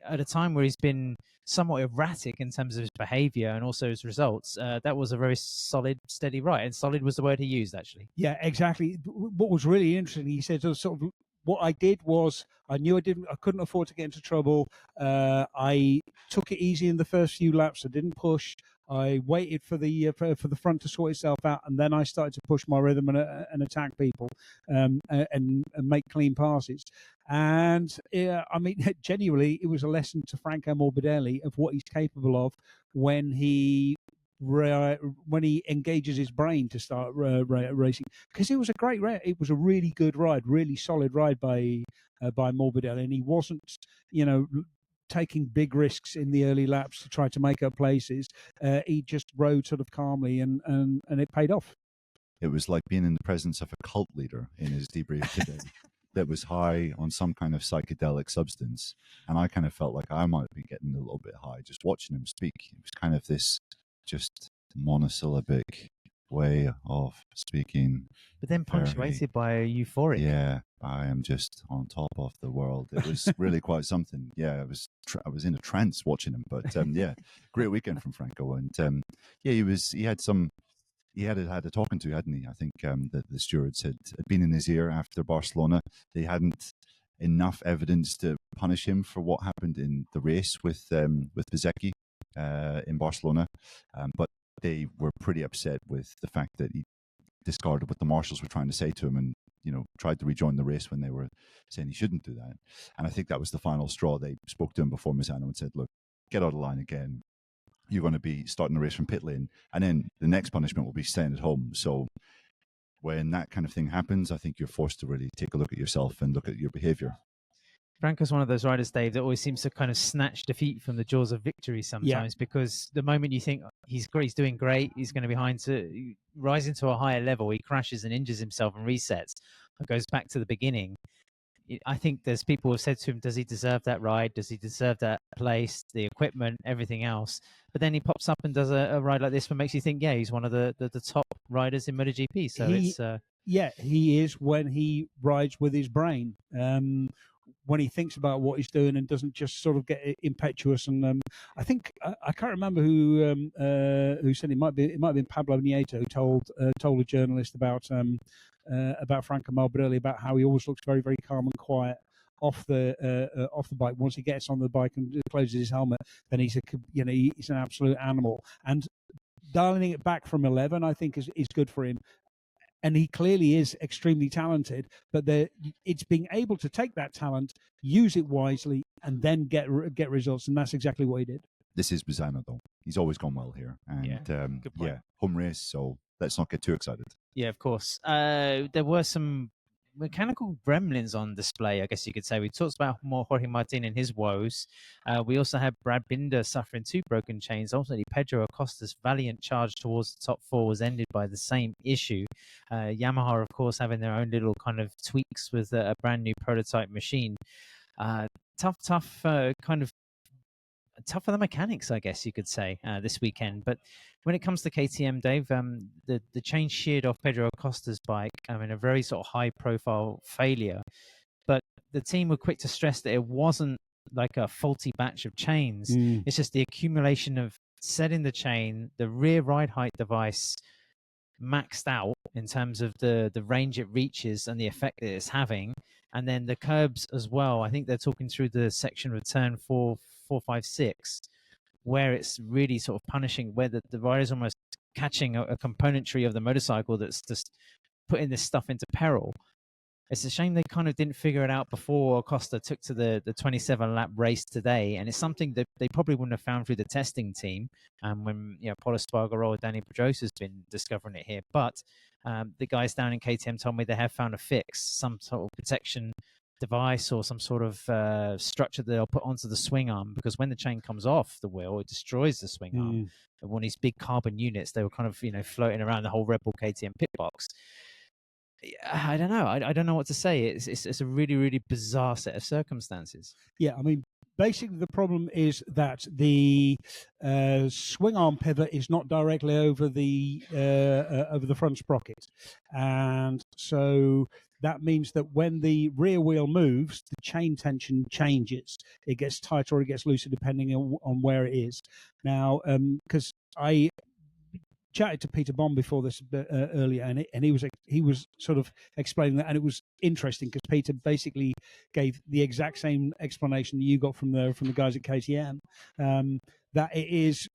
at a time where he's been somewhat erratic in terms of his behavior and also his results, that was a very solid, steady ride. And solid was the word he used, actually. Yeah, exactly. What was really interesting, he said, sort of, what I did was I knew I couldn't afford to get into trouble. I took it easy in the first few laps. I didn't push. I waited for the front to sort itself out, and then I started to push my rhythm and attack people and make clean passes. And I mean, genuinely, it was a lesson to Franco Morbidelli of what he's capable of when he engages his brain to start racing. Because it was a great ride. It was a really good ride, really solid ride by Morbidelli, and he wasn't, taking big risks in the early laps to try to make up places. He just rode sort of calmly, and it paid off. It was like being in the presence of a cult leader in his debrief today that was high on some kind of psychedelic substance. And I kind of felt like I might be getting a little bit high just watching him speak. It was kind of this just monosyllabic way of speaking. But then punctuated by a euphoric. Yeah, I am just on top of the world. It was really quite something. Yeah, I was in a trance watching him. But yeah, great weekend from Franco. And yeah, he had a talking to, hadn't he? I think that the stewards had been in his ear after Barcelona. They hadn't enough evidence to punish him for what happened in the race with Bezzecchi in Barcelona, but they were pretty upset with the fact that he discarded what the marshals were trying to say to him, and tried to rejoin the race when they were saying he shouldn't do that. And I think that was the final straw. They spoke to him before Misano and said, "Look, get out of line again. You're going to be starting the race from pit lane, and then the next punishment will be staying at home." So when that kind of thing happens, I think you're forced to really take a look at yourself and look at your behavior. Franco's one of those riders, Dave, that always seems to kind of snatch defeat from the jaws of victory sometimes, because the moment you think he's doing great, he's going to be rising to a higher level, he crashes and injures himself and resets and goes back to the beginning. I think there's people who have said to him, does he deserve that ride? Does he deserve that place, the equipment, everything else? But then he pops up and does a ride like this, what makes you think, yeah, he's one of the top riders in MotoGP. So he is when he rides with his brain. When he thinks about what he's doing and doesn't just sort of get impetuous. And I think I can't remember who said it might have been Pablo Nieto who told a journalist about Franco Morbidelli about how he always looks very, very calm and quiet off the bike. Once he gets on the bike and closes his helmet, then he's an absolute animal. And dialing it back from 11, I think is good for him. And he clearly is extremely talented, but it's being able to take that talent, use it wisely, and then get results. And that's exactly what he did. This is Misano, though. He's always gone well here. And home race, so let's not get too excited. Yeah, of course. There were some mechanical gremlins on display, I guess you could say. We talked about more Jorge Martin and his woes. We also had Brad Binder suffering 2 broken chains. Ultimately, Pedro Acosta's valiant charge towards the top 4 was ended by the same issue. Yamaha, of course, having their own little kind of tweaks with a brand new prototype machine. Tough kind of tough for the mechanics, I guess you could say, this weekend. But when it comes to KTM, Dave, the chain sheared off Pedro Acosta's bike. I mean, a very sort of high-profile failure. But the team were quick to stress that it wasn't like a faulty batch of chains. It's just the accumulation of setting the chain, the rear ride height device maxed out in terms of the range it reaches and the effect that it's having. And then the curbs as well. I think they're talking through the section of turn 4, 5, 6, where it's really sort of punishing, where the rider's almost catching a componentry of the motorcycle that's just putting this stuff into peril. It's a shame they kind of didn't figure it out before Costa took to the 27-lap race today, and it's something that they probably wouldn't have found through the testing team. When Paul Espargaro or Danny Pedrosa's been discovering it here, but the guys down in KTM told me they have found a fix, some sort of protection device or some sort of structure that they'll put onto the swing arm, because when the chain comes off the wheel, it destroys the swing arm. And one of these big carbon units, they were kind of floating around the whole Red Bull KTM pit box. I don't know. I don't know what to say. It's a really, really bizarre set of circumstances. Yeah, I mean, basically the problem is that the swing arm pivot is not directly over the front sprocket, and so that means that when the rear wheel moves, the chain tension changes. It gets tighter or it gets looser depending on where it is. Now, because I chatted to Peter Bond before this earlier, and he was sort of explaining that, and it was interesting because Peter basically gave the exact same explanation that you got from the guys at KTM. That it is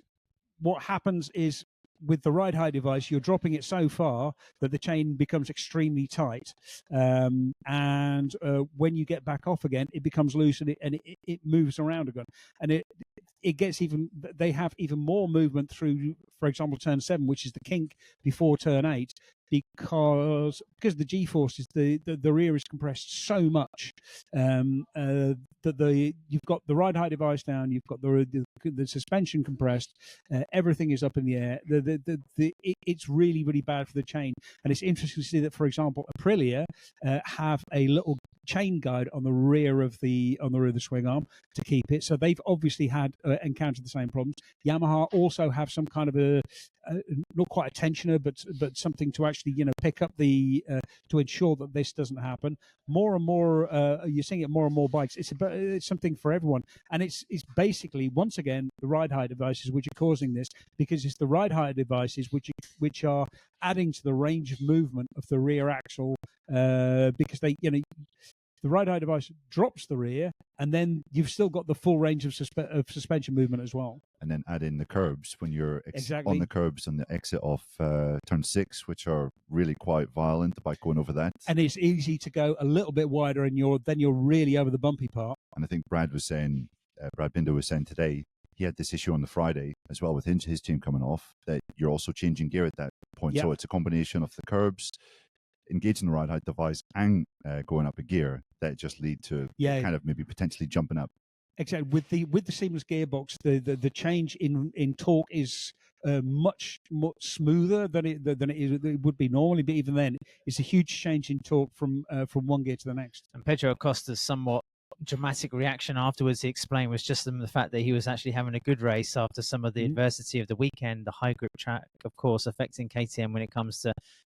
what happens is, with the ride height device, you're dropping it so far that the chain becomes extremely tight, and when you get back off again, it becomes loose and it moves around again, and it gets even. They have even more movement through, for example, turn 7, which is the kink before turn 8, because the G-forces, the rear is compressed so much that you've got the ride height device down, you've got the suspension compressed, everything is up in the air. It's really, really bad for the chain, and it's interesting to see that, for example, Aprilia have a little chain guide on the rear of the swing arm to keep it. So they've obviously had encountered the same problems. Yamaha also have some kind of a not quite a tensioner, but something to actually pick up the to ensure that this doesn't happen. More and more, you're seeing it more and more bikes. It's something for everyone, and it's basically, once again, the ride height devices which are causing this, because it's the ride height devices which are adding to the range of movement of the rear axle, because they the ride height device drops the rear, and then you've still got the full range of suspension movement as well. And then add in the curbs when you're exactly on the curbs on the exit off turn 6, which are really quite violent, the bike going over that. And it's easy to go a little bit wider, and you're really over the bumpy part. And I think Brad Binder was saying today, he had this issue on the Friday as well with his team coming off, that you're also changing gear at that point. Yep. So it's a combination of the curbs, engaging the ride height device, and going up a gear that just lead to kind of maybe potentially jumping up. Exactly. With the seamless gearbox, the change in torque is much smoother than it would be normally. But even then, it's a huge change in torque from one gear to the next. And Pedro Acosta's somewhat dramatic reaction afterwards, he explained, was just the fact that he was actually having a good race after some of the adversity of the weekend. The high grip track, of course, affecting KTM when it comes to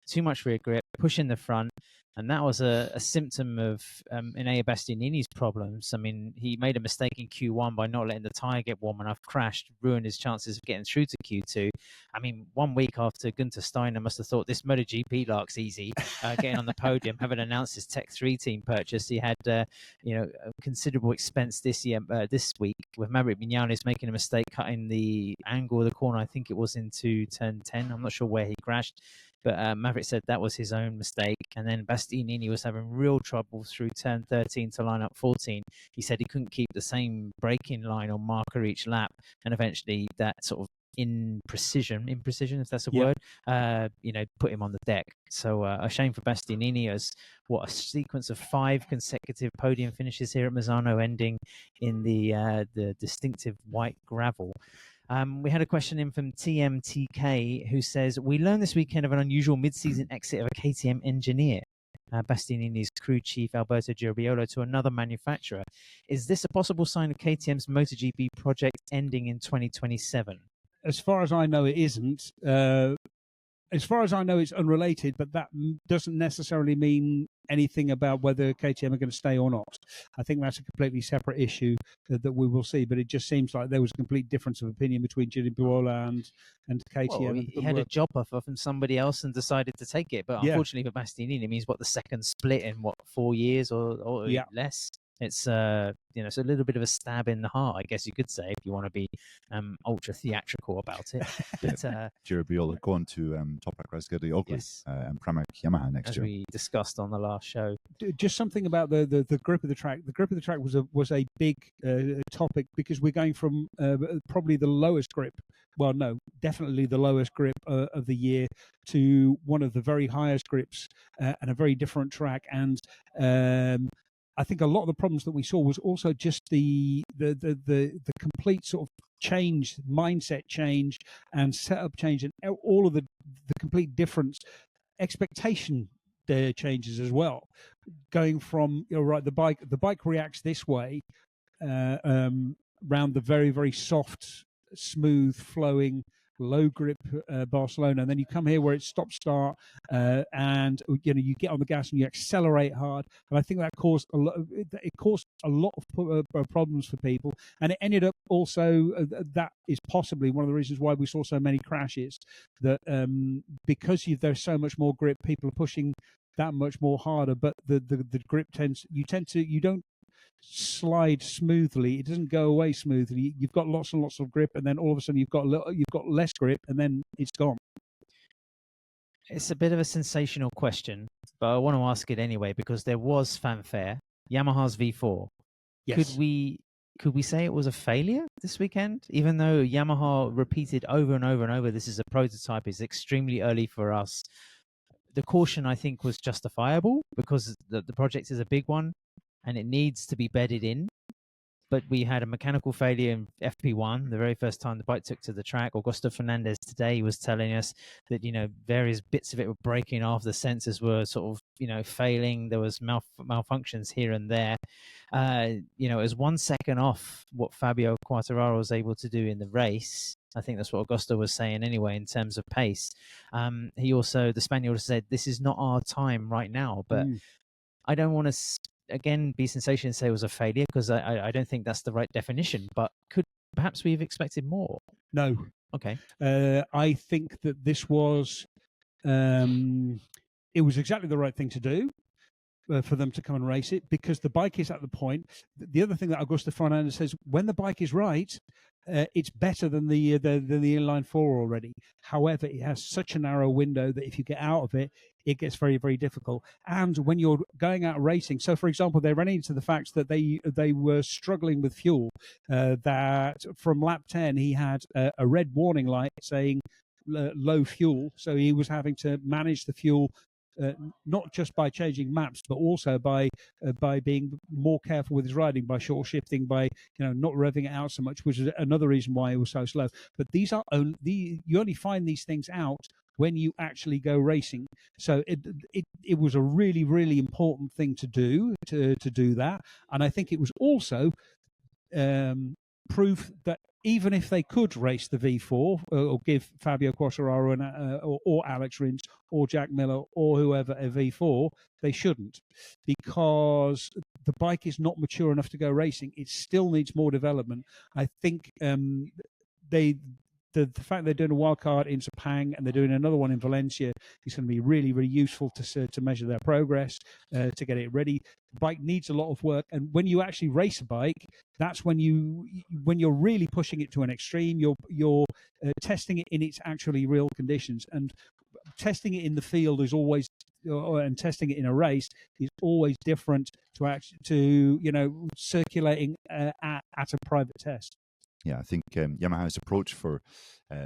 too much rear grip, pushing the front. And that was a symptom of Enea Bastianini's problems. I mean, he made a mistake in Q1 by not letting the tyre get warm enough, crashed, ruined his chances of getting through to Q2. I mean, 1 week after Gunther Steiner must have thought this MotoGP lark's easy, getting on the podium, having announced his Tech 3 team purchase. He had, a considerable expense this week, with Maverick Vinales making a mistake cutting the angle of the corner. I think it was into turn 10. I'm not sure where he crashed. But Maverick said that was his own mistake. And then Bastianini was having real trouble through turn 13 to line up 14. He said he couldn't keep the same braking line or marker each lap. And eventually that sort of imprecision, if that's a word, put him on the deck. So a shame for Bastianini, as what a sequence of 5 consecutive podium finishes here at Misano, ending in the distinctive white gravel. We had a question in from TMTK, who says, we learned this weekend of an unusual mid-season exit of a KTM engineer, Bastianini's crew chief Alberto Girbiolo, to another manufacturer. Is this a possible sign of KTM's MotoGP project ending in 2027? As far as I know, it isn't. As far as I know, it's unrelated, but that doesn't necessarily mean anything about whether KTM are going to stay or not. I think that's a completely separate issue that we will see, but it just seems like there was a complete difference of opinion between Girbiolo and KTM. Well, he had a job offer from somebody else and decided to take it, but unfortunately for Bastianini, it means the second split in 4 years or less? It's it's a little bit of a stab in the heart, I guess you could say, if you want to be ultra theatrical about it. But Jirabiola going to Toprak Razgari Ogli yes, and Pramac Yamaha next as year. we discussed on the last show. Just something about the grip of the track. The grip of the track was a big topic, because we're going from probably the lowest grip, well, no, definitely the lowest grip of the year, to one of the very highest grips and a very different track. And I think a lot of the problems that we saw was also just the complete sort of change, mindset change, and setup change, and all of the complete difference, expectation changes as well. Going from, right, the bike reacts this way round the very, very soft, smooth flowing, low grip Barcelona, and then you come here where it's stop start, and you get on the gas and you accelerate hard, and I think that caused a lot. It caused a lot of problems for people, and it ended up also that is possibly one of the reasons why we saw so many crashes. That because there's so much more grip, people are pushing that much more harder, but the grip you don't slide smoothly. It doesn't go away smoothly. You've got lots and lots of grip, and then all of a sudden you've got less grip, and then it's gone. It's a bit of a sensational question, but I want to ask it anyway because there was fanfare. Yamaha's V4. Yes. Could we say it was a failure this weekend? Even though Yamaha repeated over and over and over, this is a prototype, it's extremely early for us. The caution, I think, was justifiable because the project is a big one and it needs to be bedded in. But we had a mechanical failure in FP1 the very first time the bike took to the track. Augusto Fernandez today was telling us that, various bits of it were breaking off. The sensors were sort of, failing. There was malfunctions here and there. It was 1 second off what Fabio Quartararo was able to do in the race. I think that's what Augusto was saying anyway in terms of pace. The Spaniard said, this is not our time right now, but I don't want to again be sensational and say it was a failure because I don't think that's the right definition, but perhaps we've expected more? No. Okay. I think that this was it was exactly the right thing to do for them to come and race it, because the bike is at the point. The other thing that Augusto Fernandez says, when the bike is right, it's better than the inline four already. However, it has such a narrow window that if you get out of it, it gets very, very difficult. And when you're going out racing, so for example, they ran into the fact that they were struggling with fuel. That from lap 10, he had a red warning light saying low fuel, so he was having to manage the fuel. Not just by changing maps, but also by being more careful with his riding, by short shifting, by not revving it out so much, which is another reason why it was so slow. But these are you only find these things out when you actually go racing. So it was a really, really important thing to do that, and I think it was also proof that even if they could race the V4 or give Fabio Quartararo or Alex Rins or Jack Miller or whoever a V4, they shouldn't, because the bike is not mature enough to go racing. It still needs more development. I think the fact they're doing a wild card in Sepang and they're doing another one in Valencia is going to be really, really useful to measure their progress, to get it ready. The bike needs a lot of work, and when you actually race a bike, that's when you're really pushing it to an extreme. You're testing it in its actually real conditions, and testing it in the field is always, and testing it in a race is always different to circulating at a private test. Yeah, I think Yamaha's approach for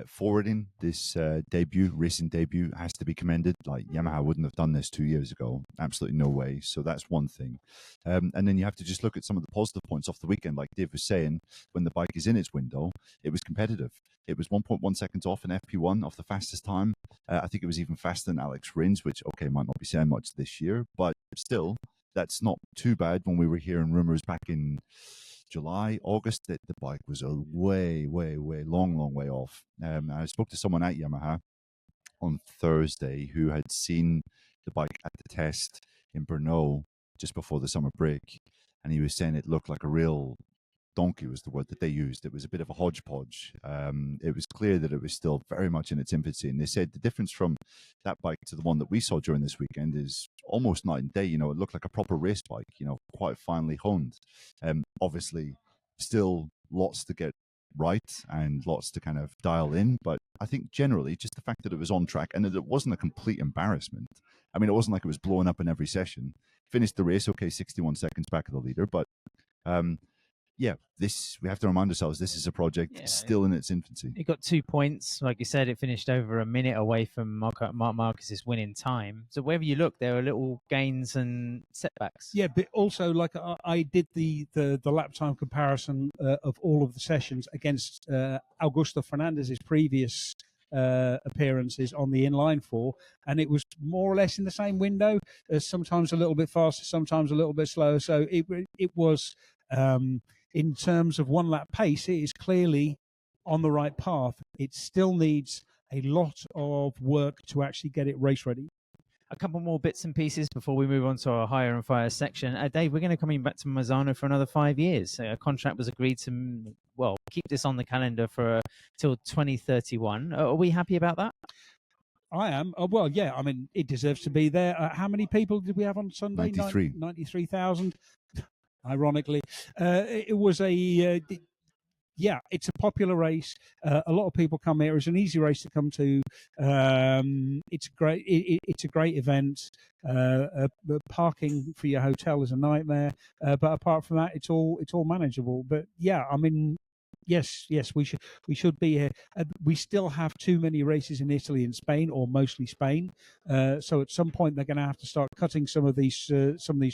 forwarding this racing debut has to be commended. Like, Yamaha wouldn't have done this 2 years ago. Absolutely no way. So that's one thing. And then you have to just look at some of the positive points off the weekend. Like Dave was saying, when the bike is in its window, it was competitive. It was 1.1 seconds off in FP1 off the fastest time. I think it was even faster than Alex Rins, which, okay, might not be saying much this year, but still, that's not too bad. When we were hearing rumors back in July, August, that the bike was a way, long way off. I spoke to someone at Yamaha on Thursday who had seen the bike at the test in Brno just before the summer break, and he was saying it looked like a real donkey was the word that they used. It was a bit of a hodgepodge. It was clear that it was still very much in its infancy. And they said the difference from that bike to the one that we saw during this weekend is almost night and day. You know, it looked like a proper race bike, you know, quite finely honed. Obviously, still lots to get right and lots to kind of dial in. But I think generally just the fact that it was on track and that it wasn't a complete embarrassment. I mean, it wasn't like it was blowing up in every session. Finished the race, okay, 61 seconds back of the leader. But yeah, we have to remind ourselves this is a project still in its infancy. It got 2 points. Like you said, it finished over a minute away from Marc Marquez's winning time. So wherever you look, there are little gains and setbacks. Yeah, but also, like, I did the lap time comparison of all of the sessions against Augusto Fernandez's previous appearances on the inline four, and it was more or less in the same window. Sometimes a little bit faster, sometimes a little bit slower. So it was, in terms of one lap pace, it is clearly on the right path. It still needs a lot of work to actually get it race ready. A couple more bits and pieces before we move on to our hire and fire section. Dave, we're going to come back to Misano for another 5 years. A contract was agreed to, keep this on the calendar for till 2031. Are we happy about that? I am. Well, yeah, I mean, it deserves to be there. How many people did we have on Sunday? 93,000. Ironically. It was it's a popular race. A lot of people come here. It's an easy race to come to. It's great. It's a great event. Parking for your hotel is a nightmare. But apart from that, it's all manageable. But yeah, I mean, yes, we should be here. We still have too many races in Italy and Spain, or mostly Spain. So at some point they're going to have to start cutting some of these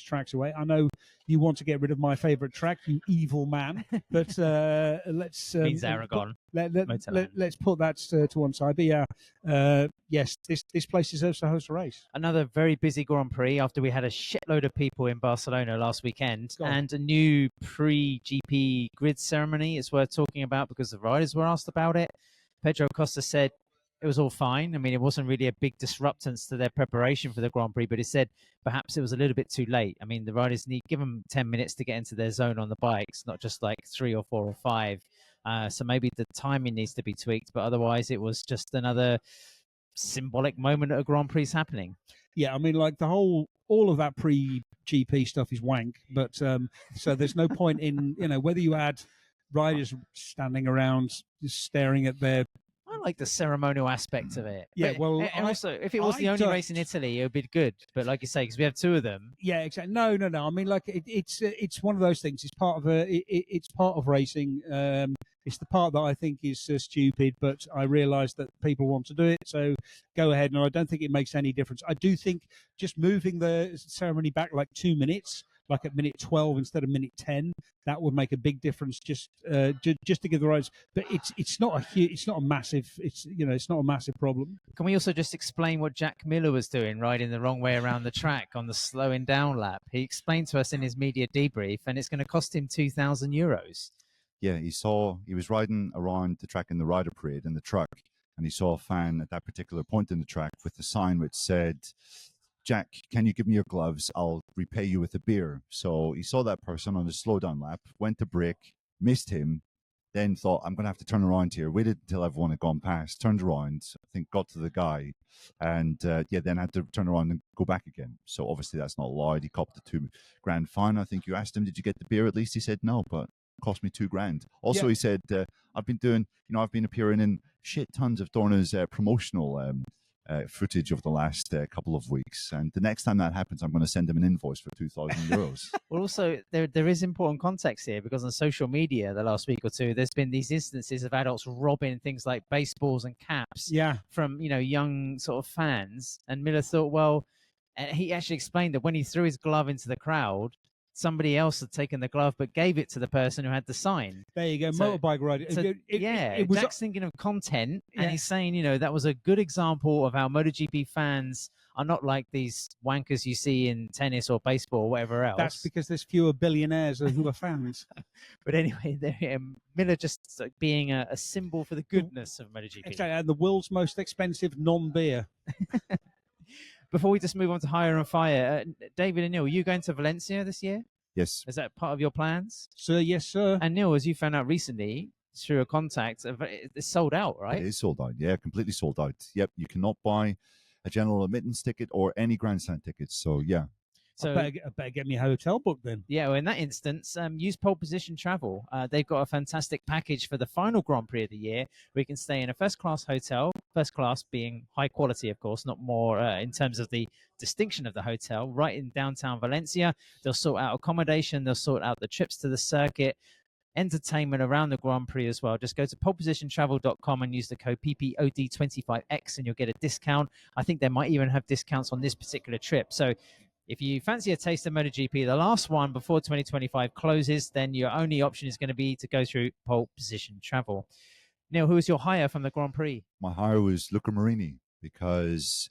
tracks away. I know you want to get rid of my favourite track, you evil man, but let's means Aragon. Let's put that to one side. But yeah, yes, this place deserves to host a race. Another very busy Grand Prix after we had a shitload of people in Barcelona last weekend, and a new pre-GP grid ceremony. It's worth talking about because the riders were asked about it. Pedro Costa said it was all fine. I mean, it wasn't really a big disruptance to their preparation for the Grand Prix, but he said perhaps it was a little bit too late. I mean, the riders give them 10 minutes to get into their zone on the bikes, not just like 3 or 4 or 5. So maybe the timing needs to be tweaked, but otherwise it was just another symbolic moment at a Grand Prix happening. Yeah, I mean, like all of that pre-GP stuff is wank, but so there's no point in, whether you had riders standing around just staring at their... I like the ceremonial aspect of it. Yeah, but, well, and also, if it was the only race in Italy, it would be good. But like you say, because we have 2 of them. Yeah, exactly. No. I mean, like it's one of those things. It's part of it's part of racing. It's the part that I think is stupid, but I realise that people want to do it, so go ahead. And I don't think it makes any difference. I do think just moving the ceremony back like 2 minutes, like at minute 12 instead of minute 10, that would make a big difference. Just to give the riders, but it's not a massive problem. Can we also just explain what Jack Miller was doing, riding the wrong way around the track on the slowing down lap? He explained to us in his media debrief, and it's going to cost him €2,000. Yeah, he was riding around the track in the rider parade in the truck, and he saw a fan at that particular point in the track with a sign which said, "Jack, can you give me your gloves? I'll repay you with a beer." So he saw that person on the slowdown lap, went to brake, missed him, then thought, I'm going to have to turn around here. Waited until everyone had gone past, turned around, I think got to the guy, and then had to turn around and go back again. So obviously that's not allowed. He copped a $2,000 fine. I think you asked him, did you get the beer at least? He said no, but cost me $2,000. Also, He said, I've been appearing in shit tons of Dorna's promotional footage of the last couple of weeks, and the next time that happens, I'm going to send him an invoice for €2,000. Well, also there is important context here, because on social media the last week or 2, there's been these instances of adults robbing things like baseballs and caps from young sort of fans. And Miller thought, well, he actually explained that when he threw his glove into the crowd, somebody else had taken the glove but gave it to the person who had the sign. There you go, motorbike rider. So, Jack's thinking of content, and he's saying, that was a good example of how MotoGP fans are not like these wankers you see in tennis or baseball or whatever else. That's because there's fewer billionaires who are fans. But anyway, Miller just being a symbol for the goodness of MotoGP. Exactly, and the world's most expensive non-beer. Before we just move on to hire and fire, David and Neil, are you going to Valencia this year? Yes. Is that part of your plans? Sir, yes, sir. And Neil, as you found out recently through a contact, it's sold out, right? It is sold out. Yeah, completely sold out. Yep. You cannot buy a general admittance ticket or any grandstand tickets. So, yeah. So I better get me a hotel book then. yeah, well, in that instance, use Pole Position Travel. They've got a fantastic package for the final Grand Prix of the year. We can stay in a first-class hotel, first class being high quality, of course, not more in terms of the distinction of the hotel, right in downtown Valencia. They'll sort out accommodation, they'll sort out the trips to the circuit, entertainment around the Grand Prix as well. Just go to polepositiontravel.com and use the code PPOD25X and you'll get a discount. I think they might even have discounts on this particular trip. So if you fancy a taste of MotoGP, the last one before 2025 closes, then your only option is going to be to go through Pole Position Travel. Neil, who was your hire from the Grand Prix? My hire was Luca Marini because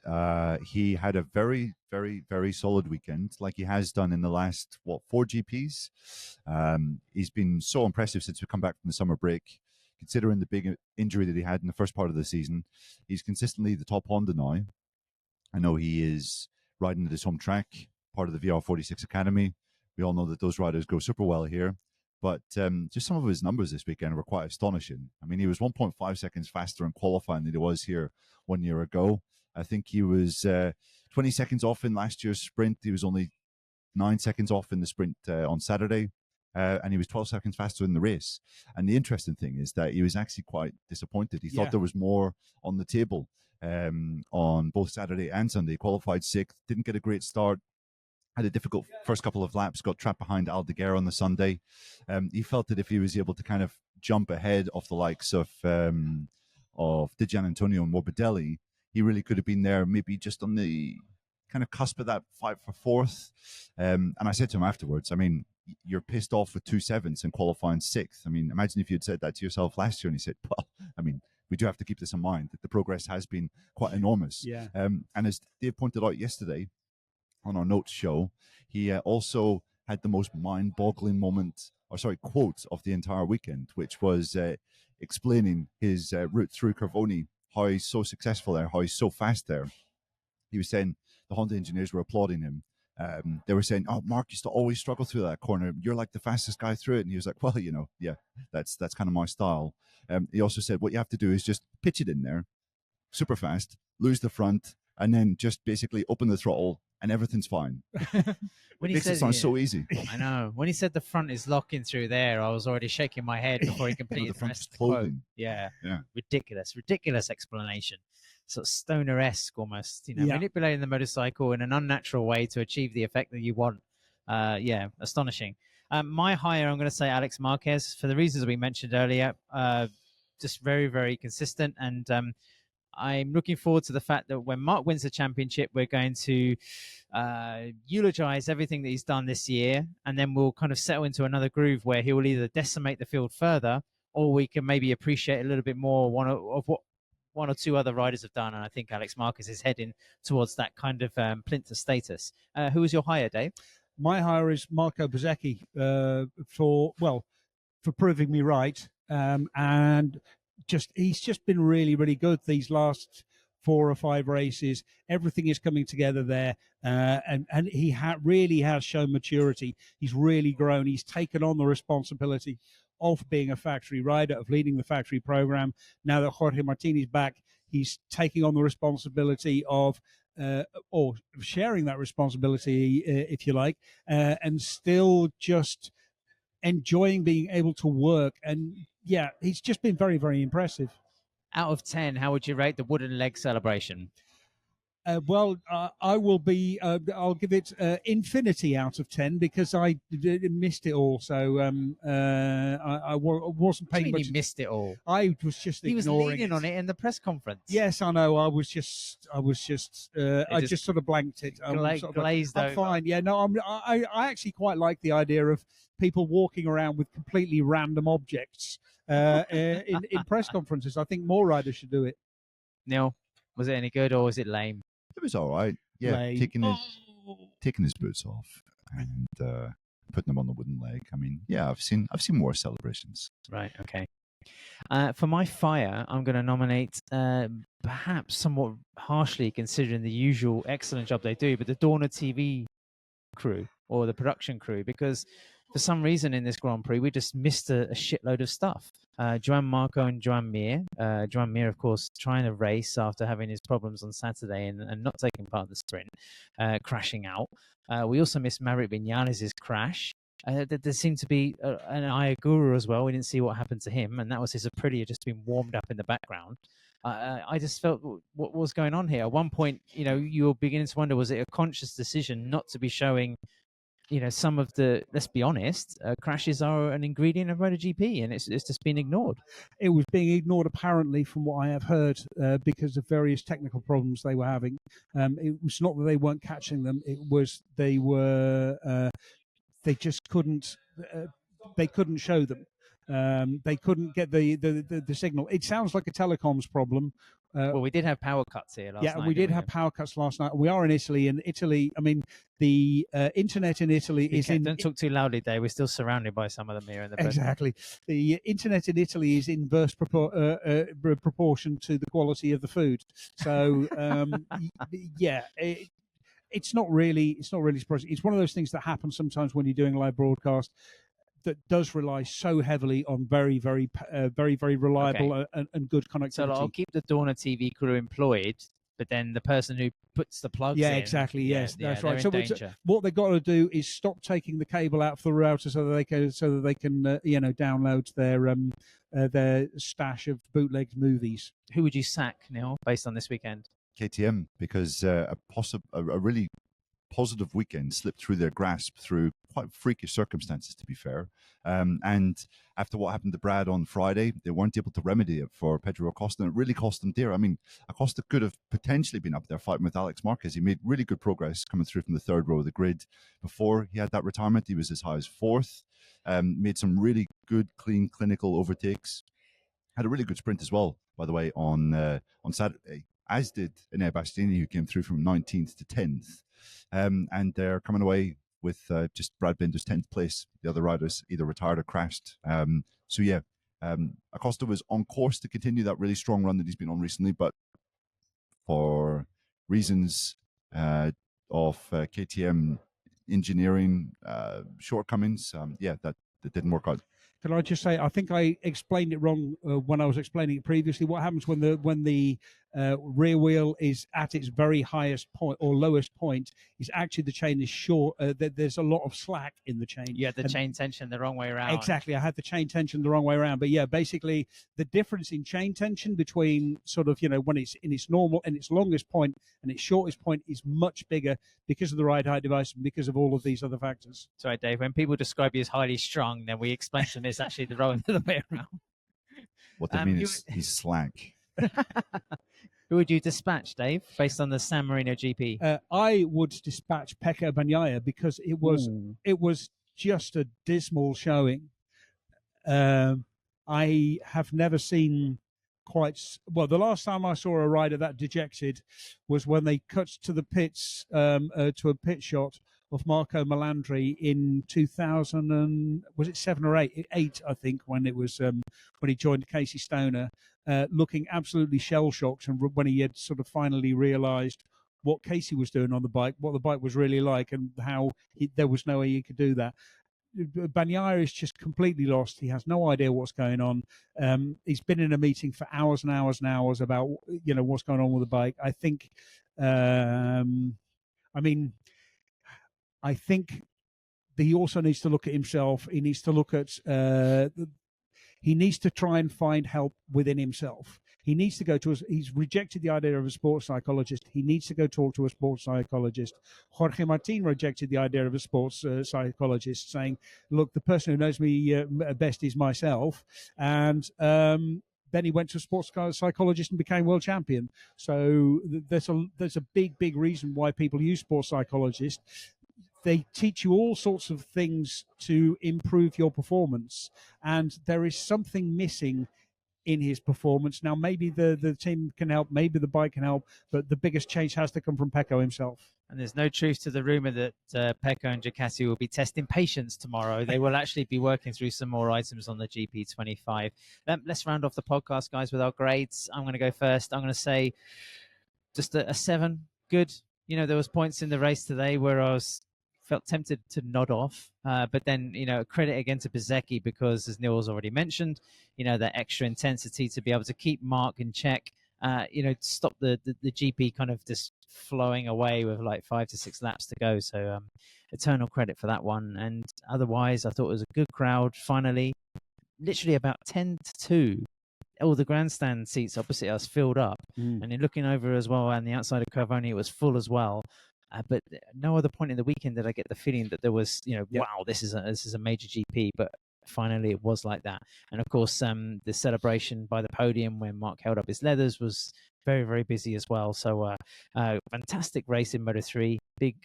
he had a very, very, very solid weekend, like he has done in the last, 4 GPs. He's been so impressive since we come back from the summer break. Considering the big injury that he had in the first part of the season, he's consistently the top Honda now. I know he is riding at his home track, part of the VR46 Academy. We all know that those riders go super well here. But just some of his numbers this weekend were quite astonishing. I mean, he was 1.5 seconds faster in qualifying than he was here 1 year ago. I think he was 20 seconds off in last year's sprint. He was only 9 seconds off in the sprint on Saturday. And he was 12 seconds faster in the race. And the interesting thing is that he was actually quite disappointed. He thought there was more on the table on both Saturday and Sunday. Qualified sixth, didn't get a great start. Had a difficult first couple of laps, got trapped behind Aldeguer on the Sunday. He felt that if he was able to kind of jump ahead of the likes of Di Giannantonio and Morbidelli, he really could have been there maybe just on the kind of cusp of that fight for fourth. And I said to him afterwards, I mean, you're pissed off with 2/7 and qualifying sixth. I mean, imagine if you'd said that to yourself last year. And he said, well, I mean, we do have to keep this in mind that the progress has been quite enormous. Yeah. And as Dave pointed out yesterday on our notes show, he also had the most mind-boggling quote of the entire weekend, which was explaining his route through Carvoni, how he's so successful there, how he's so fast there. He was saying the Honda engineers were applauding him. They were saying, "Oh, Mark used to always struggle through that corner. You're like the fastest guy through it." And he was like, "Well, yeah, that's kind of my style." He also said, "What you have to do is just pitch it in there, super fast, lose the front, and then just basically open the throttle, and everything's fine." When it makes it sound so easy. I know. When he said the front is locking through there, I was already shaking my head before he completed the rest of the quote. Yeah. Ridiculous explanation. Sort of stoner-esque almost, manipulating the motorcycle in an unnatural way to achieve the effect that you want. Astonishing. My hire, I'm going to say Alex Marquez for the reasons we mentioned earlier. Just very, very consistent. And I'm looking forward to the fact that when Mark wins the championship, we're going to eulogize everything that he's done this year. And then we'll kind of settle into another groove where he will either decimate the field further or we can maybe appreciate a little bit more of what one or two other riders have done, and I think Alex Marquez is heading towards that kind of plinth status. Who was your hire, Dave? My hire is Marco Bezzecchi for proving me right, and he's just been really, really good these last 4 or 5 races. Everything is coming together there, and he really has shown maturity. He's really grown. He's taken on the responsibility of being a factory rider, of leading the factory program. Now that Jorge Martin's back, he's taking on the responsibility of, or sharing that responsibility, if you like, and still just enjoying being able to work. And yeah, he's just been very, very impressive. Out of 10, how would you rate the wooden leg celebration? I will be. I'll give it infinity out of 10 because I missed it all. So I wasn't paying much. You missed it all. I was just ignoring it. He was leaning on it in the press conference. Yes, I know. I just sort of blanked it. Glazed over. I'm fine. Yeah, no. I actually quite like the idea of people walking around with completely random objects in press conferences. I think more riders should do it. Neil, was it any good or was it lame? It was all right. Yeah, taking his boots off and putting them on the wooden leg. I mean, yeah, I've seen more celebrations. Right. Okay. For my fire, I'm going to nominate, perhaps somewhat harshly considering the usual excellent job they do, but the Dorna TV crew or the production crew, because for some reason in this Grand Prix we just missed a shitload of stuff. Joan Marco and Joan Mir. Joan Mir, of course, trying to race after having his problems on Saturday and not taking part in the sprint, crashing out. We also missed Maverick Vinales' crash. There seemed to be an Ayagura as well. We didn't see what happened to him, and that was his Aprilia just being warmed up in the background. I just felt what was going on here. At one point, you were beginning to wonder, was it a conscious decision not to be showing, some of the, let's be honest, crashes are an ingredient of MotoGP, and it's just been ignored. It was being ignored, apparently, from what I have heard, because of various technical problems they were having. It was not that they weren't catching them; it was they just couldn't. They couldn't show them. They couldn't get the signal. It sounds like a telecoms problem. Well, we did have power cuts here last night. Yeah, we did have power cuts last night. We are in Italy, and Italy, I mean, the internet in Italy is in... Don't talk too loudly, Dave. We're still surrounded by some of them here in the bed. Exactly. The internet in Italy is inverse proportion to the quality of the food. So, yeah, it's not really surprising. It's one of those things that happens sometimes when you're doing a live broadcast, that does rely so heavily on very, very reliable and good connectivity. So I'll keep the Dorna TV crew employed, but then the person who puts the plugs in... Yeah, exactly, yes, that's right. So what they've got to do is stop taking the cable out for the router so that they can download their stash of bootlegged movies. Who would you sack, Neil, based on this weekend? KTM, because a really positive weekend slipped through their grasp through quite freakish circumstances, to be fair. And after what happened to Brad on Friday, they weren't able to remedy it for Pedro Acosta, and it really cost them dear. I mean, Acosta could have potentially been up there fighting with Alex Marquez. He made really good progress coming through from the third row of the grid. Before he had that retirement, he was as high as fourth, made some really good, clean, clinical overtakes. Had a really good sprint as well, by the way, on Saturday, as did Enea Bastianini, who came through from 19th to 10th. And they're coming away with just Brad Binder's 10th place. The other riders either retired or crashed. Acosta was on course to continue that really strong run that he's been on recently, but for reasons of KTM engineering shortcomings, that didn't work out. Can I just say, I think I explained it wrong when I was explaining it previously. What happens when the rear wheel is at its very highest point or lowest point is actually the chain is short. There's a lot of slack in the chain. You had the chain tension the wrong way around. Exactly. I had the chain tension the wrong way around. But yeah, basically the difference in chain tension between sort of, when it's in its normal and its longest point and its shortest point is much bigger because of the ride height device and because of all of these other factors. Sorry, Dave, when people describe you as highly strung, then we explain to them it's actually the wrong way around. What they mean is he's slack. Who would you dispatch, Dave, based on the San Marino GP? I would dispatch Pecco Bagnaia because it was just a dismal showing. I have never seen the last time I saw a rider that dejected was when they cut to the pits to a pit shot of Marco Melandri in 2000 and was it 7 or 8? 8, I think, when it was when he joined Casey Stoner, looking absolutely shell shocked, and when he had sort of finally realised what Casey was doing on the bike, what the bike was really like, and how there was no way he could do that. Bagnaia is just completely lost. He has no idea what's going on. He's been in a meeting for hours and hours and hours about what's going on with the bike. I think, I think he also needs to look at himself. He needs to look at. He needs to try and find help within himself. He needs to go to. He's rejected the idea of a sports psychologist. He needs to go talk to a sports psychologist. Jorge Martin rejected the idea of a sports psychologist, saying, "Look, the person who knows me best is myself." And then he went to a sports psychologist and became world champion. So there's a big reason why people use sports psychologists. They teach you all sorts of things to improve your performance, and there is something missing in his performance. Now, maybe the team can help, maybe the bike can help, but the biggest change has to come from Pecco himself. And there's no truth to the rumour that Pecco and Ducati will be testing patience tomorrow. They will actually be working through some more items on the GP25. Let's round off the podcast, guys, with our grades. I'm going to go first. I'm going to say just a 7. Good. There was points in the race today where I was felt tempted to nod off, but then credit again to Bezzecchi, because as Neil's already mentioned, that extra intensity to be able to keep Marc in check, stop the GP kind of just flowing away with like 5 to 6 laps to go. So eternal credit for that one. And otherwise, I thought it was a good crowd. Finally, literally about 10-2, all the grandstand seats opposite us filled up. And then looking over as well, and the outside of Curvoni, it was full as well. But no other point in the weekend did I get the feeling that there was, wow, this is a major GP. But finally, it was like that. And of course, the celebration by the podium when Marc held up his leathers was very, very busy as well. So fantastic race in Moto3. Big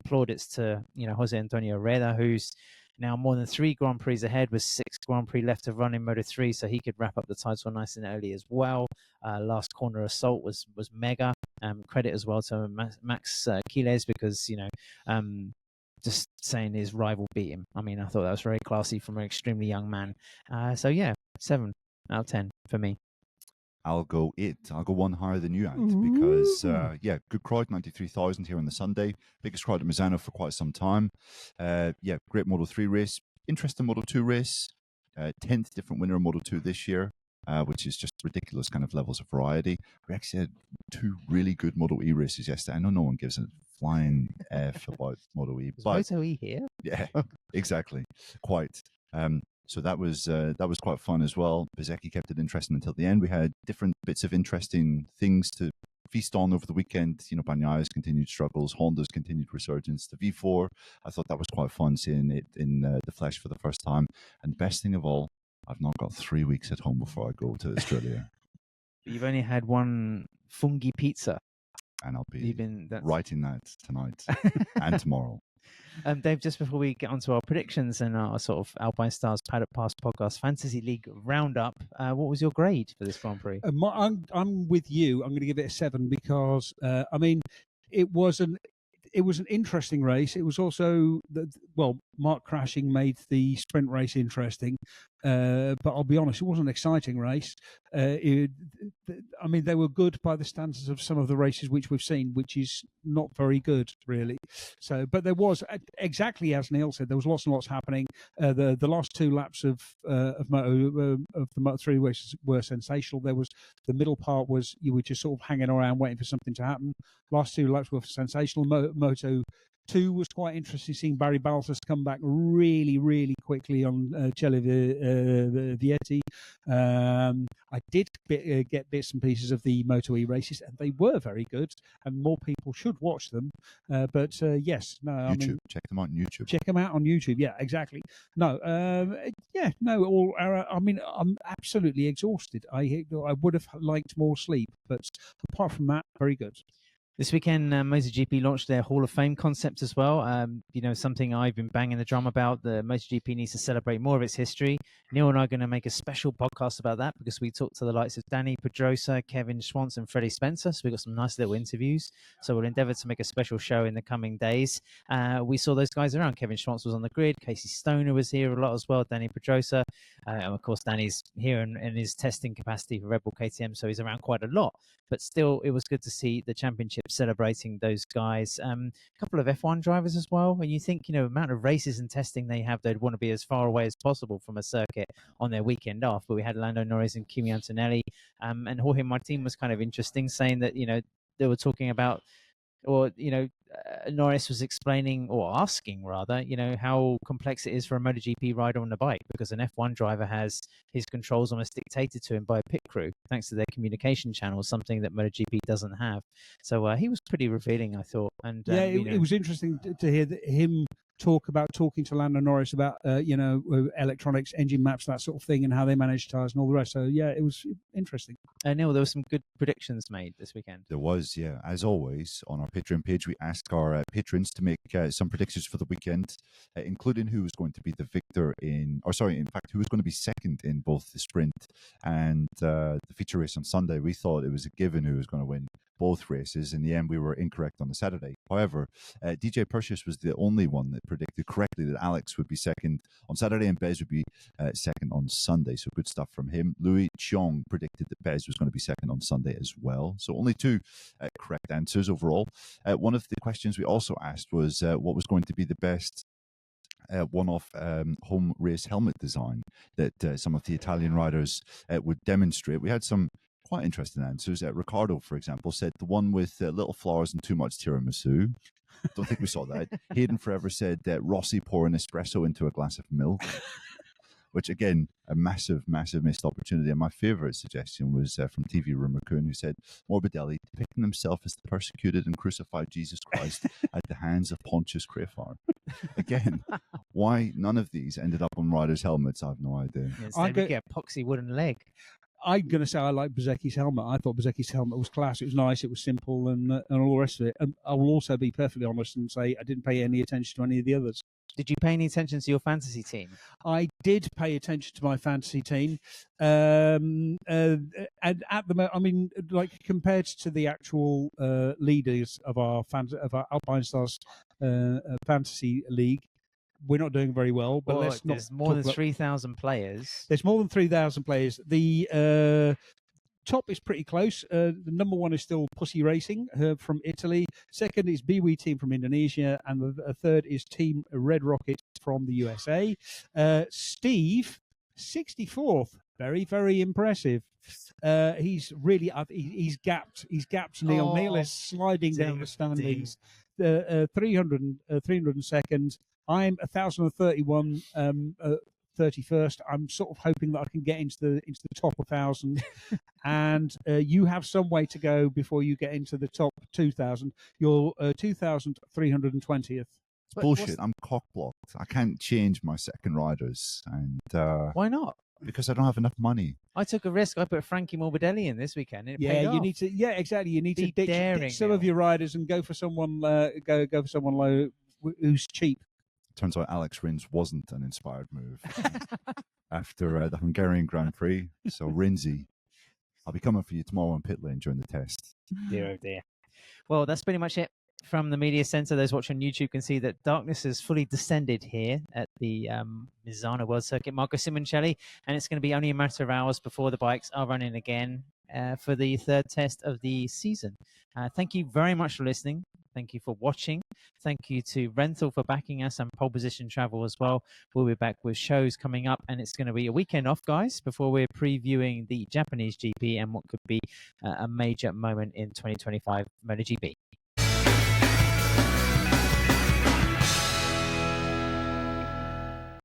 plaudits to Jose Antonio Herrera, who's now more than 3 Grand Prix ahead, with 6 Grand Prix left to run in Moto3, so he could wrap up the title nice and early as well. Last corner assault was mega. Credit as well to Max Quiles, because just saying his rival beat him. I mean, I thought that was very classy from an extremely young man. So yeah, 7 out of 10 for me. I'll go 8. I'll go 1 higher than you, Ant, because good crowd, 93,000 here on the Sunday. Biggest crowd at Misano for quite some time. Great Moto3 race. Interesting Moto2 race. 10th different winner of Moto2 this year, which is just ridiculous kind of levels of variety. We actually had 2 really good Moto E races yesterday. I know no one gives a flying F about Moto E, but Moto E here? Yeah, exactly. Quite. So that was quite fun as well. Bezzecchi kept it interesting until the end. We had different bits of interesting things to feast on over the weekend. Bagnaya's continued struggles, Honda's continued resurgence, the V4. I thought that was quite fun seeing it in the flesh for the first time. And best thing of all, I've not got 3 weeks at home before I go to Australia. You've only had one fungi pizza. And I'll be writing that tonight and tomorrow. Dave, just before we get onto our predictions and our sort of Alpine Stars Paddock Pass podcast Fantasy League roundup, what was your grade for this Grand Prix? I'm with you. I'm going to give it a 7 because it was an interesting race. It was also Marc crashing made the sprint race interesting, but I'll be honest, it wasn't an exciting race. They were good by the standards of some of the races which we've seen, which is not very good, really. So, but there was, exactly as Neil said, there was lots and lots happening. The last 2 laps of the Moto3 races were sensational. There was the middle part was you were just sort of hanging around waiting for something to happen. Last 2 laps were sensational. Moto 2 was quite interesting, seeing Barry Baltus come back really, really quickly on Celle Vietti. I did get bits and pieces of the Moto E races, and they were very good, and more people should watch them. Yes, no, YouTube, check them out on YouTube. Check them out on YouTube. Yeah, exactly. No, I'm absolutely exhausted. I would have liked more sleep, but apart from that, very good. This weekend, MotoGP launched their Hall of Fame concept as well. Something I've been banging the drum about. The MotoGP needs to celebrate more of its history. Neil and I are going to make a special podcast about that because we talked to the likes of Danny Pedrosa, Kevin Schwantz, and Freddie Spencer. So we got some nice little interviews. So we'll endeavour to make a special show in the coming days. We saw those guys around. Kevin Schwantz was on the grid. Casey Stoner was here a lot as well. Danny Pedrosa. And of course, Danny's here in his testing capacity for Red Bull KTM. So he's around quite a lot. But still, it was good to see the championship celebrating those guys. A couple of F1 drivers as well. When you think, the amount of races and testing they have, they'd want to be as far away as possible from a circuit on their weekend off. But we had Lando Norris and Kimi Antonelli. And Jorge Martin was kind of interesting, saying that, they were talking about, or, Norris was explaining, or asking rather, how complex it is for a MotoGP rider on the bike, because an F1 driver has his controls almost dictated to him by a pit crew, thanks to their communication channels, something that MotoGP doesn't have. So he was pretty revealing, I thought. And it was interesting to hear him talking to Lando Norris about electronics, engine maps, that sort of thing, and how they manage tires and all the rest. So yeah, it was interesting. Neil, there were some good predictions made this weekend. There was, yeah. As always, on our Patreon page, we asked our patrons to make some predictions for the weekend, including who was going to be the victor in fact, who was going to be second in both the sprint and the feature race on Sunday. We thought it was a given who was going to win. both races. In the end, we were incorrect on the Saturday. However, DJ Persius was the only one that predicted correctly that Alex would be second on Saturday and Bez would be second on Sunday. So good stuff from him. Louis Chong predicted that Bez was going to be second on Sunday as well. So only two correct answers overall. One of the questions we also asked was what was going to be the best one-off home race helmet design that some of the Italian riders would demonstrate. We had some quite interesting answers. Riccardo, for example, said the one with little flowers and too much tiramisu. Don't think we saw that. Hayden Forever said Rossi pour an espresso into a glass of milk, which again, a massive, massive missed opportunity. And my favourite suggestion was from TV Rumor Coon, who said Morbidelli depicting himself as the persecuted and crucified Jesus Christ at the hands of Pontius Crefar. Again, why none of these ended up on riders' helmets, I have no idea. Yes, they would get a poxy wooden leg. I'm going to say I like Bezzecchi's helmet. I thought Bezzecchi's helmet was class. It was nice. It was simple and all the rest of it. And I will also be perfectly honest and say I didn't pay any attention to any of the others. Did you pay any attention to your fantasy team? I did pay attention to my fantasy team. And at the moment, I mean, like compared to the actual leaders of our Alpine Stars fantasy league, we're not doing very well. But let's not. There's more than 3,000 players. There's more than 3,000 players. The top is pretty close. The number one is still Pussy Racing from Italy. Second is Biwi Team from Indonesia. And the third is Team Red Rocket from the USA. Steve, 64th. Very, very impressive. He's really he's gapped Neil. Neil is sliding down the standings. 302nd. I'm 1,031. 31st. I'm sort of hoping that I can get into the top 1,000, and you have some way to go before you get into the top 2,000. You're 2,320th. It's bullshit. I'm cock blocked. I can't change my second riders, and why not? Because I don't have enough money. I took a risk. I put Frankie Morbidelli in this weekend. And it paid off. Need to. Yeah, exactly. You need Be to daring, ditch some Neil. of your riders and go for someone. Go for someone low who's cheap. Turns out Alex Rins wasn't an inspired move after the Hungarian Grand Prix. So Rinsey, I'll be coming for you tomorrow on pit lane during the test. Dear, oh dear. Well, that's pretty much it from the media center. Those watching on YouTube can see that darkness has fully descended here at the Misano World Circuit. Marco Simoncelli, and it's going to be only a matter of hours before the bikes are running again for the third test of the season. Thank you very much for listening. Thank you for watching. Thank you to Renthal for backing us and Pole Position Travel as well. We'll be back with shows coming up, and it's going to be a weekend off, guys, before we're previewing the Japanese GP and what could be a major moment in 2025 MotoGP.